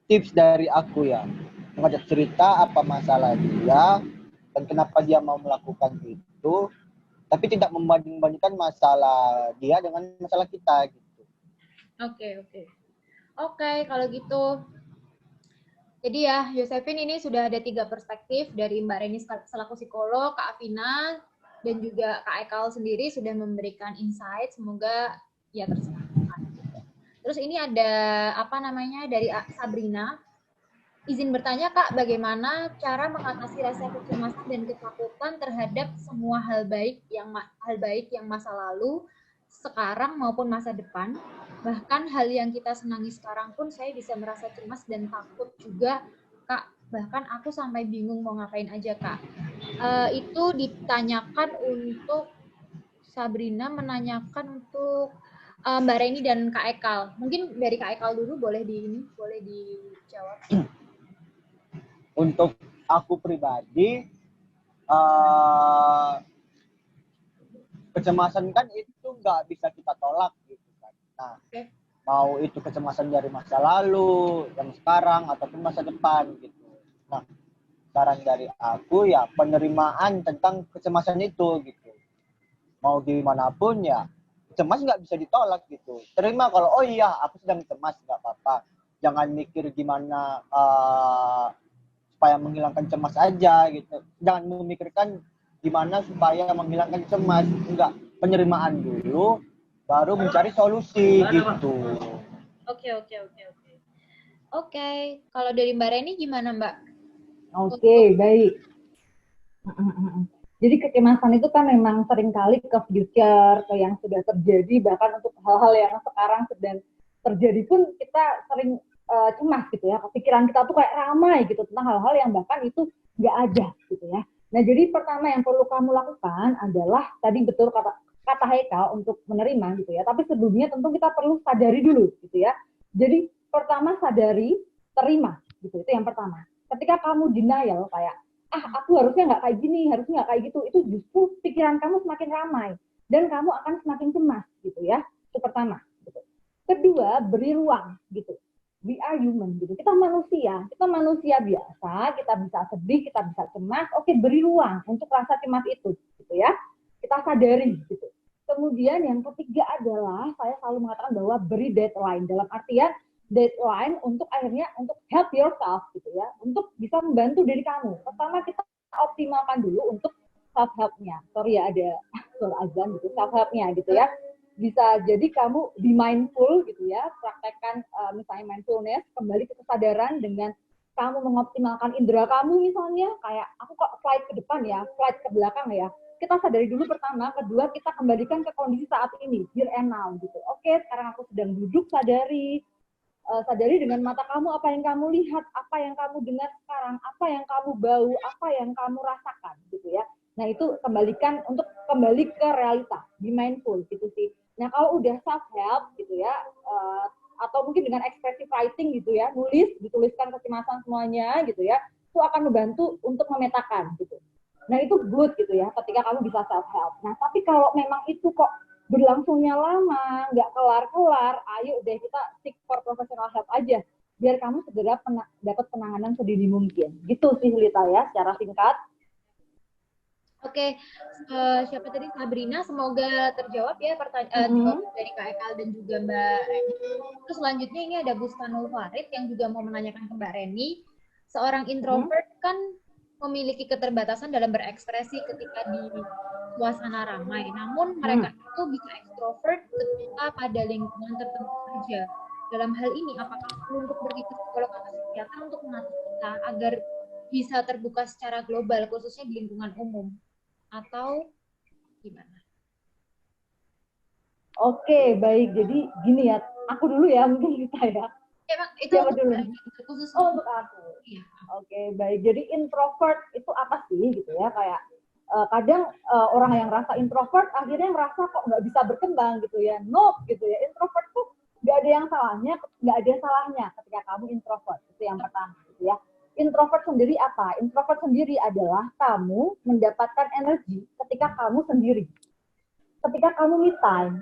Speaker 3: tips dari aku ya. Mengajak cerita apa masalah dia dan kenapa dia mau melakukan itu, tapi tidak membanding-bandingkan masalah dia dengan masalah kita gitu.
Speaker 1: Oke, kalau gitu. Jadi ya, Yosefin ini sudah ada 3 perspektif dari Mbak Reni selaku psikolog, Kak Afina, dan juga Kak Ekal sendiri sudah memberikan insight. Semoga ya tersampaikan. Terus ini ada dari Sabrina. Izin bertanya Kak, bagaimana cara mengatasi rasa kecemasan dan ketakutan terhadap semua hal baik yang masa lalu, sekarang maupun masa depan? Bahkan hal yang kita senangi sekarang pun saya bisa merasa cemas dan takut juga, Kak. Bahkan aku sampai bingung mau ngapain aja, Kak. Itu ditanyakan untuk Sabrina, menanyakan untuk Mbak Reni dan Kak Ekal. Mungkin dari Kak Ekal dulu boleh dijawab.
Speaker 3: Untuk aku pribadi, kecemasan kan itu nggak bisa kita tolak gitu kan. Nah, mau itu kecemasan dari masa lalu, yang sekarang, ataupun masa depan gitu. Nah, saran dari aku ya penerimaan tentang kecemasan itu gitu. Mau gimana pun ya, cemas nggak bisa ditolak gitu. Terima kalau, oh iya aku sedang cemas, nggak apa-apa. Jangan mikir gimana supaya menghilangkan cemas aja gitu. Jangan memikirkan gimana supaya menghilangkan cemas. Enggak, penerimaan dulu, baru mencari solusi gitu.
Speaker 1: Oke. Kalau dari Mbak Reni gimana Mbak?
Speaker 5: Oke, baik. Jadi kecemasan itu kan memang seringkali ke future, ke yang sudah terjadi, bahkan untuk hal-hal yang sekarang sedang terjadi pun kita sering cemas gitu ya. Pikiran kita tuh kayak ramai gitu tentang hal-hal yang bahkan itu nggak ada gitu ya. Nah, jadi pertama yang perlu kamu lakukan adalah tadi betul kata Heka untuk menerima gitu ya. Tapi sebelumnya tentu kita perlu sadari dulu gitu ya. Jadi pertama sadari, terima gitu. Itu yang pertama. Ketika kamu denial kayak, aku harusnya nggak kayak gini, harusnya nggak kayak gitu, itu justru pikiran kamu semakin ramai dan kamu akan semakin cemas gitu ya. Itu pertama. Gitu. Kedua, beri ruang gitu. We are human gitu. Kita manusia biasa, kita bisa sedih, kita bisa cemas. Oke, beri ruang untuk rasa cemas itu gitu ya. Kita sadari gitu. Kemudian yang ketiga adalah saya selalu mengatakan bahwa beri deadline, dalam artian deadline untuk akhirnya untuk help yourself gitu ya, untuk bisa membantu diri kamu. Pertama kita optimalkan dulu untuk self help-nya. Sorry ya ada suara azan gitu, self help-nya gitu ya. Bisa jadi kamu be mindful gitu ya, praktekkan misalnya mindfulness, kembali ke kesadaran dengan kamu mengoptimalkan indera kamu misalnya, kayak aku kok flight ke depan ya, flight ke belakang ya. Kita sadari dulu pertama, kedua kita kembalikan ke kondisi saat ini, here and now gitu. Oke, sekarang aku sedang duduk, sadari dengan mata kamu apa yang kamu lihat, apa yang kamu dengar sekarang, apa yang kamu bau, apa yang kamu rasakan gitu ya. Nah itu kembalikan untuk kembali ke realita, be mindful gitu sih. Nah kalau udah self help gitu ya, atau mungkin dengan expressive writing gitu ya, dituliskan kecemasan semuanya gitu ya, itu akan membantu untuk memetakan gitu. Nah itu good gitu ya, ketika kamu bisa self help. Nah tapi kalau memang itu kok berlangsungnya lama, nggak kelar-kelar, ayo deh kita seek for professional help aja, biar kamu segera dapat penanganan sedini mungkin. Gitu sih Lita ya, secara singkat.
Speaker 1: Oke, siapa tadi? Sabrina, semoga terjawab ya pertanyaan dari Kak Ekal dan juga Mbak Reni. Terus selanjutnya ini ada Bustanul Farid yang juga mau menanyakan ke Mbak Reni, seorang introvert kan memiliki keterbatasan dalam berekspresi ketika di suasana ramai. Namun mereka itu bisa ekstrovert ketika pada lingkungan tertentu saja. Dalam hal ini, apakah perlu untuk pergi ke psikolog atau psikiater untuk melatih kita agar bisa terbuka secara global, khususnya di lingkungan umum? Atau gimana?
Speaker 5: Oke, baik. Jadi gini ya, aku dulu ya mungkin kita ya.
Speaker 1: Itu
Speaker 5: siapa dulu?
Speaker 1: Khusus
Speaker 5: untuk aku. Iya. Oke, baik. Jadi introvert itu apa sih gitu ya? Kayak kadang orang yang rasa introvert akhirnya merasa kok nggak bisa berkembang gitu ya. Nope gitu ya. Introvert tuh nggak ada yang salahnya ketika kamu introvert. Itu yang pertama gitu ya. Introvert sendiri apa? Introvert sendiri adalah kamu mendapatkan energi ketika kamu sendiri. Ketika kamu me time.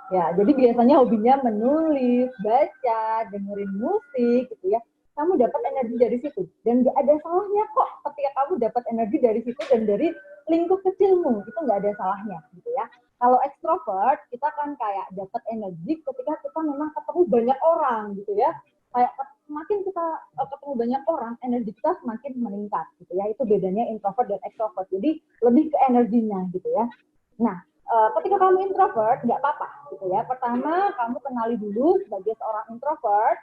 Speaker 5: Ya, jadi biasanya hobinya menulis, baca, dengerin musik gitu ya. Kamu dapat energi dari situ. Dan nggak ada salahnya kok ketika kamu dapat energi dari situ dan dari lingkup kecilmu. Itu nggak ada salahnya gitu ya. Kalau extrovert, kita kan kayak dapat energi ketika kita memang ketemu banyak orang gitu ya. Kayak semakin kita ketemu banyak orang, energi kita semakin meningkat gitu ya. Itu bedanya introvert dan extrovert. Jadi lebih ke energinya gitu ya. Nah, ketika kamu introvert, nggak apa-apa gitu ya. Pertama, kamu kenali dulu sebagai seorang introvert,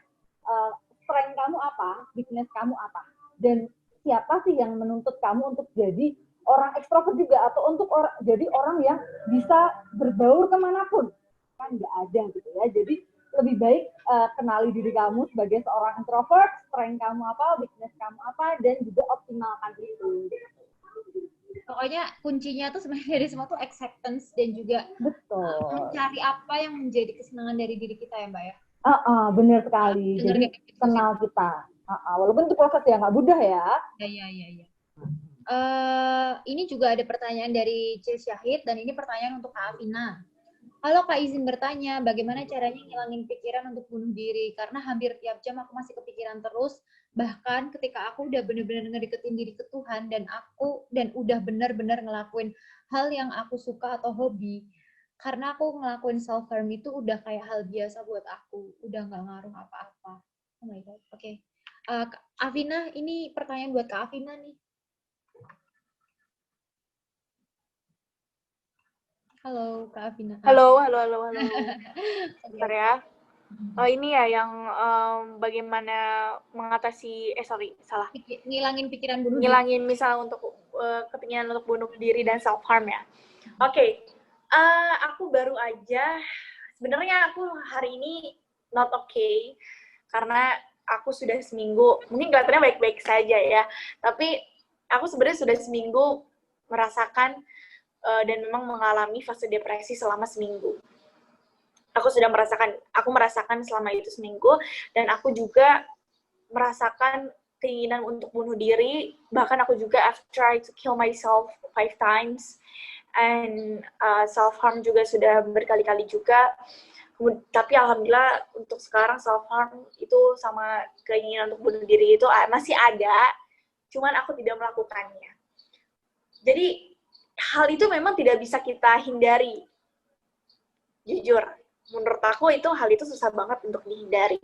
Speaker 5: strength kamu apa, weakness kamu apa. Dan siapa sih yang menuntut kamu untuk jadi orang ekstrovert juga, atau untuk jadi orang yang bisa berbaur kemanapun. Kan nggak ada gitu ya. Jadi lebih baik kenali diri kamu sebagai seorang introvert, strength kamu apa, weakness kamu apa, dan juga optimalkan itu.
Speaker 1: Pokoknya kuncinya tuh sebenarnya dari semua tuh acceptance dan juga mencari apa yang menjadi kesenangan dari diri kita ya Mbak ya.
Speaker 5: Benar sekali. Jadi kenal kita. Walaupun itu proses ya nggak mudah ya.
Speaker 1: Iya. Ini juga ada pertanyaan dari C. Syahid dan ini pertanyaan untuk Kak Afina. Halo Kak, izin bertanya, bagaimana caranya ngilangin pikiran untuk bunuh diri? Karena hampir tiap jam aku masih kepikiran terus, bahkan ketika aku udah bener-bener ngedeketin diri ke Tuhan dan udah bener-bener ngelakuin hal yang aku suka atau hobi, karena aku ngelakuin self-harm itu udah kayak hal biasa buat aku, udah nggak ngaruh apa-apa. Oh my God, oke. Afina, ini pertanyaan buat Kak Afina nih. Halo, Kak Afina.
Speaker 2: Halo. Bentar ya. Ini ya yang bagaimana mengatasi, salah.
Speaker 1: Ngilangin pikiran bunuh diri.
Speaker 2: Ngilangin misalnya untuk kepinginan untuk bunuh diri dan self-harm ya. Oke. Aku baru aja, sebenarnya aku hari ini not okay, karena aku sudah seminggu, mungkin kelihatannya baik-baik saja ya, tapi aku sebenarnya sudah seminggu merasakan dan memang mengalami fase depresi selama seminggu. Aku merasakan selama itu seminggu, dan aku juga merasakan keinginan untuk bunuh diri. Bahkan aku juga I've tried to kill myself 5 times, and self-harm juga sudah berkali-kali juga. Tapi alhamdulillah untuk sekarang self-harm itu sama keinginan untuk bunuh diri itu masih ada, cuman aku tidak melakukannya. Jadi hal itu memang tidak bisa kita hindari. Jujur, menurut aku hal itu susah banget untuk dihindari.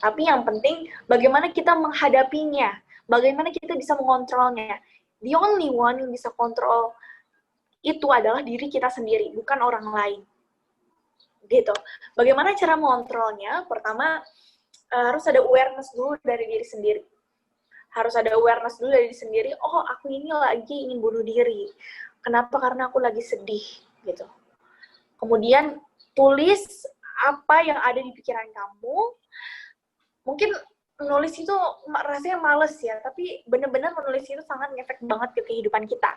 Speaker 2: Tapi yang penting bagaimana kita menghadapinya, bagaimana kita bisa mengontrolnya. The only one yang bisa kontrol itu adalah diri kita sendiri, bukan orang lain. Gitu. Bagaimana cara mengontrolnya? Pertama, harus ada awareness dulu dari diri sendiri. Harus ada awareness dulu dari diri sendiri, oh aku ini lagi ingin bunuh diri. Kenapa? Karena aku lagi sedih. Gitu. Kemudian tulis apa yang ada di pikiran kamu. Mungkin menulis itu rasanya males ya, tapi benar-benar menulis itu sangat ngefek banget ke kehidupan kita.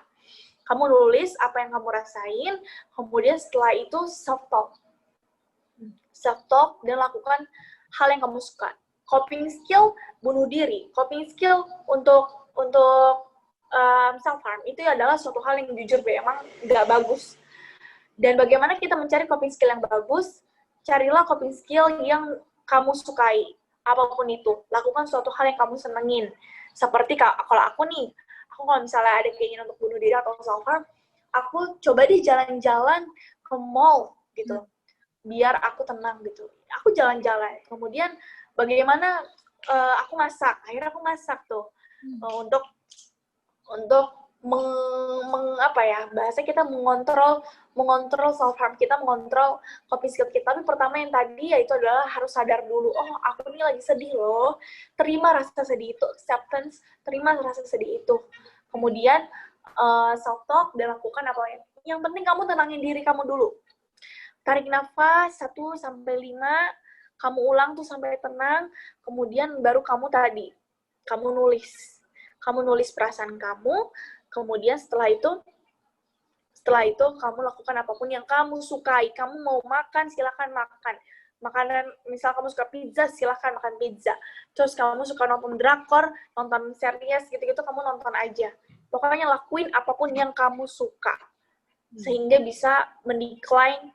Speaker 2: Kamu nulis apa yang kamu rasain, kemudian setelah itu self-talk. Self-talk dan lakukan hal yang kamu suka. Coping skill, bunuh diri. Coping skill untuk self-harm, itu adalah suatu hal yang jujur memang nggak bagus. Dan bagaimana kita mencari coping skill yang bagus? Carilah coping skill yang kamu sukai, apapun itu. Lakukan suatu hal yang kamu senengin. Seperti kalau aku nih, aku kalau misalnya ada keinginan untuk bunuh diri atau self-harm, aku coba deh jalan-jalan ke mall gitu, biar aku tenang gitu. Aku jalan-jalan. Kemudian bagaimana aku masak? Akhirnya aku masak tuh untuk bahasa kita mengontrol self harm kita, mengontrol coping skill kita. Tapi pertama yang tadi yaitu adalah harus sadar dulu, oh aku ini lagi sedih loh, terima rasa sedih itu, acceptance, terima rasa sedih itu. Kemudian self talk dan lakukan apa yang penting, kamu tenangin diri kamu dulu. Tarik nafas 1-5, kamu ulang tuh sampai tenang, kemudian baru kamu nulis perasaan kamu. Kemudian setelah itu kamu lakukan apapun yang kamu sukai. Kamu mau makan, silakan makan. Makanan, misal kamu suka pizza, silakan makan pizza. Terus kamu suka nonton drakor, nonton series gitu-gitu, kamu nonton aja. Pokoknya lakuin apapun yang kamu suka. Sehingga bisa mendecline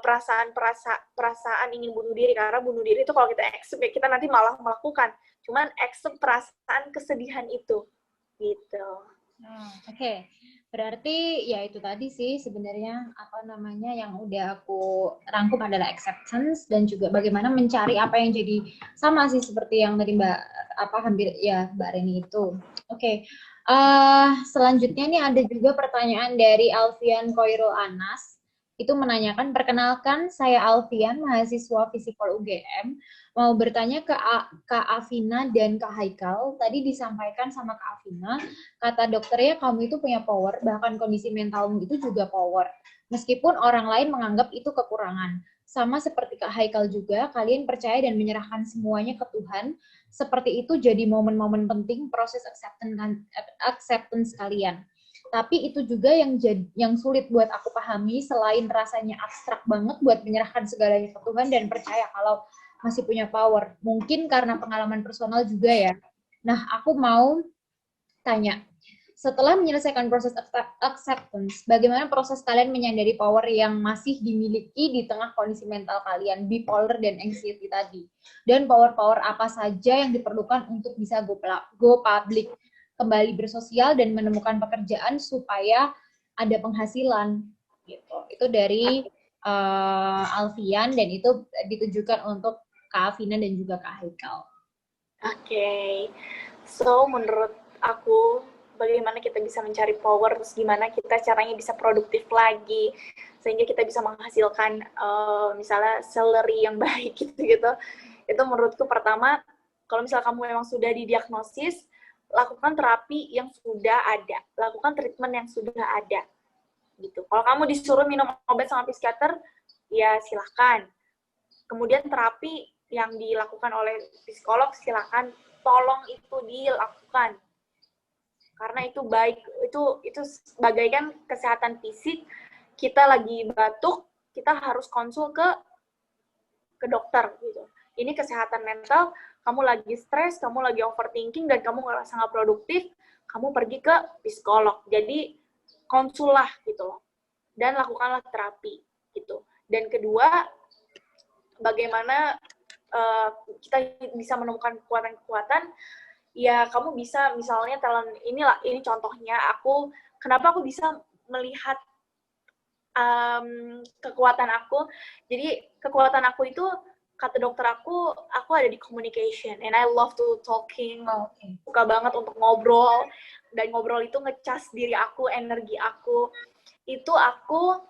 Speaker 2: perasaan ingin bunuh diri. Karena bunuh diri itu kalau kita accept, ya kita nanti malah melakukan. Cuman accept perasaan kesedihan itu. Gitu.
Speaker 1: Oke. Berarti ya itu tadi sih sebenarnya yang udah aku rangkum adalah acceptance dan juga bagaimana mencari apa yang jadi sama sih seperti yang tadi Mbak Reni itu. Oke. Selanjutnya nih ada juga pertanyaan dari Alfian Koirul Anas. Itu menanyakan, perkenalkan saya Alfian, mahasiswa Fisipol UGM. Mau bertanya ke Kak Afina dan Kak Haikal. Tadi disampaikan sama Kak Afina, kata dokternya kamu itu punya power, bahkan kondisi mentalmu itu juga power. Meskipun orang lain menganggap itu kekurangan. Sama seperti Kak Haikal juga, kalian percaya dan menyerahkan semuanya ke Tuhan. Seperti itu jadi momen-momen penting proses acceptance kalian. Tapi itu juga yang sulit buat aku pahami, selain rasanya abstrak banget buat menyerahkan segalanya ke Tuhan dan percaya kalau masih punya power. Mungkin karena pengalaman personal juga ya. Nah, aku mau tanya, setelah menyelesaikan proses acceptance, bagaimana proses kalian menyadari power yang masih dimiliki di tengah kondisi mental kalian, bipolar dan anxiety tadi? Dan power-power apa saja yang diperlukan untuk bisa go public, kembali bersosial dan menemukan pekerjaan supaya ada penghasilan gitu. Itu dari Alfian dan itu ditujukan untuk Kak Afina dan juga Kak Haikal.
Speaker 2: Oke. So menurut aku bagaimana kita bisa mencari power, terus gimana kita caranya bisa produktif lagi sehingga kita bisa menghasilkan misalnya salary yang baik gitu. Itu menurutku pertama, kalau misalnya kamu memang sudah didiagnosis, lakukan terapi yang sudah ada, lakukan treatment yang sudah ada, gitu. Kalau kamu disuruh minum obat sama psikiater, ya silahkan. Kemudian terapi yang dilakukan oleh psikolog, silahkan, tolong itu dilakukan. Karena itu baik, itu bagaikan kesehatan fisik. Kita lagi batuk, kita harus konsul ke dokter, gitu. ini kesehatan mental, kamu lagi stres, kamu lagi overthinking, dan kamu ngerasa nggak produktif, kamu pergi ke psikolog. Jadi, konsulah gitu loh. Dan lakukanlah terapi gitu. Dan kedua, bagaimana kita bisa menemukan kekuatan-kekuatan, ya kamu bisa misalnya ini contohnya kenapa aku bisa melihat kekuatan aku. Jadi kekuatan aku itu, kata dokter aku ada di communication, and I love to talking. Suka banget untuk ngobrol, dan ngobrol itu ngecas diri aku, energi aku. Itu aku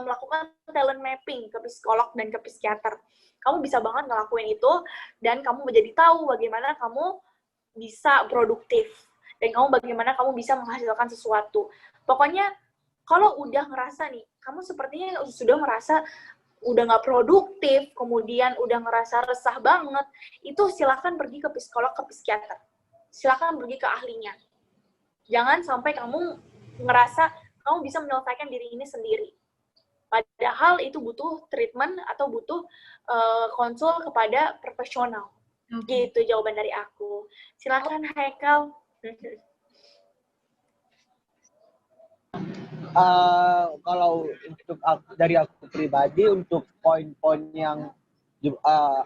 Speaker 2: melakukan talent mapping ke psikolog dan ke psikiater. Kamu bisa banget ngelakuin itu, dan kamu menjadi tahu bagaimana kamu bisa produktif, dan bagaimana kamu bisa menghasilkan sesuatu. Pokoknya, kalau udah ngerasa nih, kamu sepertinya sudah ngerasa udah nggak produktif, kemudian udah ngerasa resah banget, itu silakan pergi ke psikolog, ke psikiater. Silakan pergi ke ahlinya. Jangan sampai kamu ngerasa kamu bisa menyelesaikan diri ini sendiri. Padahal itu butuh treatment atau butuh konsul kepada profesional. Gitu jawaban dari aku. Silakan Haikal.
Speaker 3: Kalau untuk dari aku pribadi, untuk poin-poin yang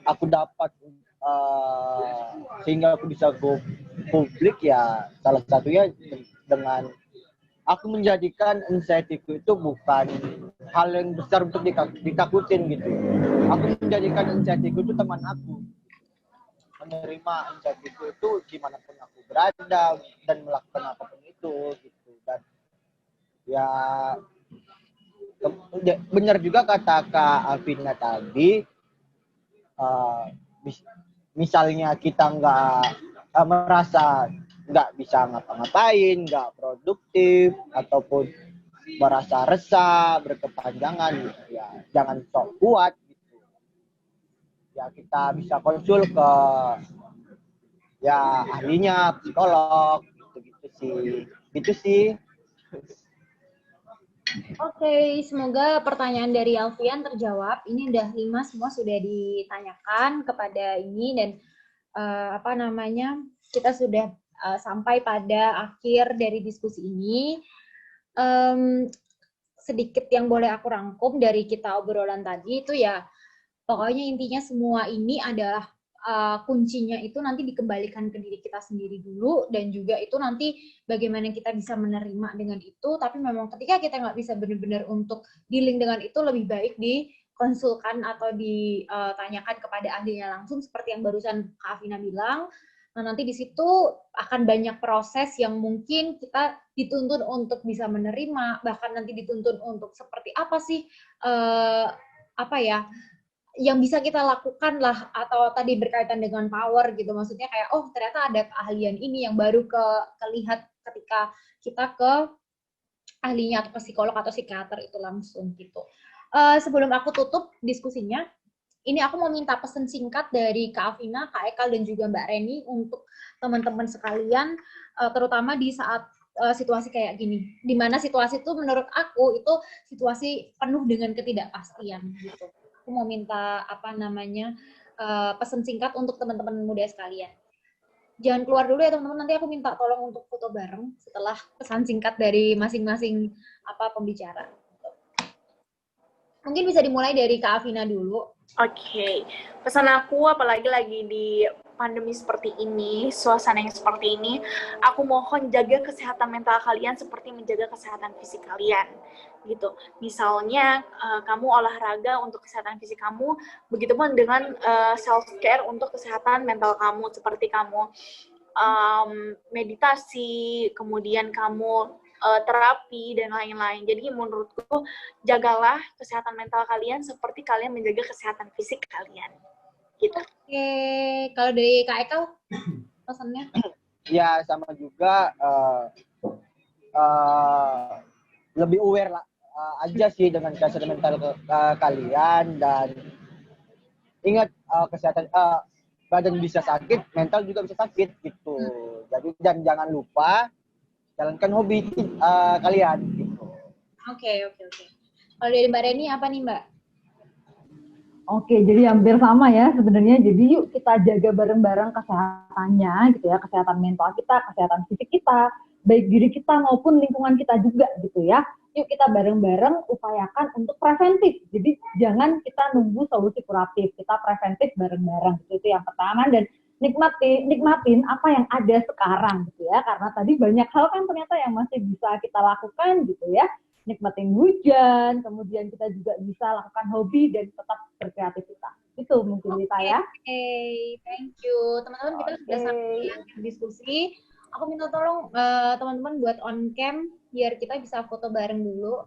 Speaker 3: aku dapat sehingga aku bisa go publik, ya salah satunya dengan aku menjadikan anxiety-ku itu bukan hal yang besar untuk ditakutin gitu. Aku menjadikan anxiety-ku itu teman aku. Menerima anxiety-ku itu dimanapun aku berada dan melakukan apapun itu gitu. Dan ya benar juga kata Kak Alvina tadi, misalnya kita merasa nggak bisa ngapa-ngapain, nggak produktif, ataupun merasa resah, berkepanjangan, ya jangan sok kuat gitu. Ya kita bisa konsul ke ya ahlinya, psikolog, gitu sih.
Speaker 1: Oke, semoga pertanyaan dari Alfian terjawab. Ini udah 5 semua sudah ditanyakan kepada ini, dan kita sudah sampai pada akhir dari diskusi ini. Sedikit yang boleh aku rangkum dari kita obrolan tadi itu ya, pokoknya intinya semua ini adalah kuncinya itu nanti dikembalikan ke diri kita sendiri dulu, dan juga itu nanti bagaimana kita bisa menerima dengan itu. Tapi memang ketika kita nggak bisa benar-benar untuk dealing dengan itu, lebih baik dikonsulkan atau ditanyakan kepada ahlinya langsung, seperti yang barusan Kak Afina bilang. Nah, nanti di situ akan banyak proses yang mungkin kita dituntun untuk bisa menerima, bahkan nanti dituntun untuk seperti apa sih yang bisa kita lakukan lah, atau tadi berkaitan dengan power gitu, maksudnya kayak ternyata ada keahlian ini yang baru kelihat ketika kita ke ahlinya atau ke psikolog atau psikiater itu langsung gitu. Sebelum aku tutup diskusinya, ini aku mau minta pesan singkat dari Kak Afina, Kak Ekal, dan juga Mbak Reni untuk teman-teman sekalian, terutama di saat situasi kayak gini, di mana situasi itu menurut aku itu situasi penuh dengan ketidakpastian gitu. Aku mau minta pesan singkat untuk teman-teman muda sekalian. Jangan keluar dulu ya teman-teman, nanti aku minta tolong untuk foto bareng setelah pesan singkat dari masing-masing pembicara. Mungkin bisa dimulai dari Kak Afina dulu.
Speaker 2: Oke. Pesan aku, apalagi lagi di pandemi seperti ini, suasana yang seperti ini, aku mohon jaga kesehatan mental kalian seperti menjaga kesehatan fisik kalian, gitu. Misalnya, kamu olahraga untuk kesehatan fisik kamu, begitupun dengan self-care untuk kesehatan mental kamu, seperti kamu meditasi, kemudian kamu terapi, dan lain-lain. Jadi menurutku, jagalah kesehatan mental kalian seperti kalian menjaga kesehatan fisik kalian. Gitu.
Speaker 1: Oke, kalau dari Kak Ekal, pesannya?
Speaker 3: Ya, sama juga, lebih aware lah aja sih dengan kesehatan mental kalian, dan ingat kesehatan badan bisa sakit, mental juga bisa sakit gitu. Jadi dan jangan lupa jalankan hobi kalian gitu.
Speaker 1: Oke. Kalau dari Mbak Reni apa nih, Mbak?
Speaker 5: Oke, jadi hampir sama ya sebenarnya. Jadi yuk kita jaga bareng-bareng kesehatannya gitu ya, kesehatan mental kita, kesehatan fisik kita, baik diri kita maupun lingkungan kita juga gitu ya. Yuk kita bareng-bareng upayakan untuk preventif. Jadi jangan kita nunggu solusi kuratif, kita preventif bareng-bareng. Itu yang pertama dan nikmatin apa yang ada sekarang gitu ya. Karena tadi banyak hal kan ternyata yang masih bisa kita lakukan gitu ya, nikmatin hujan, kemudian kita juga bisa lakukan hobi dan tetap berkreativitas. Itu mungkin Lita ya.
Speaker 1: Oke, thank you. Teman-teman, kita sudah sampai di akhir diskusi. Aku minta tolong teman-teman buat on cam biar kita bisa foto bareng dulu.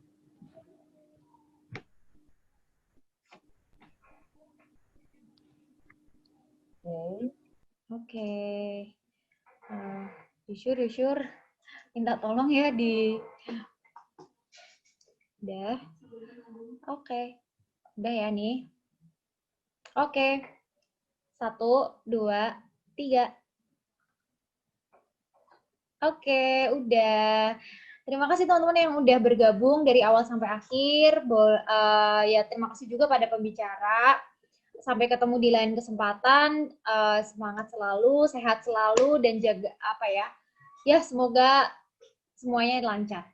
Speaker 1: Oke. You sure. Minta tolong ya di... Udah. Oke. Udah ya nih. Oke. 1, 2, 3. Oke, udah. Terima kasih teman-teman yang udah bergabung dari awal sampai akhir. Ya, terima kasih juga pada pembicara. Sampai ketemu di lain kesempatan. Semangat selalu, sehat selalu, dan jaga apa ya? Ya, semoga semuanya lancar.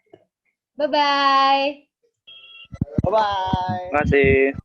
Speaker 1: Bye-bye.
Speaker 3: Bye-bye.
Speaker 6: Terima kasih.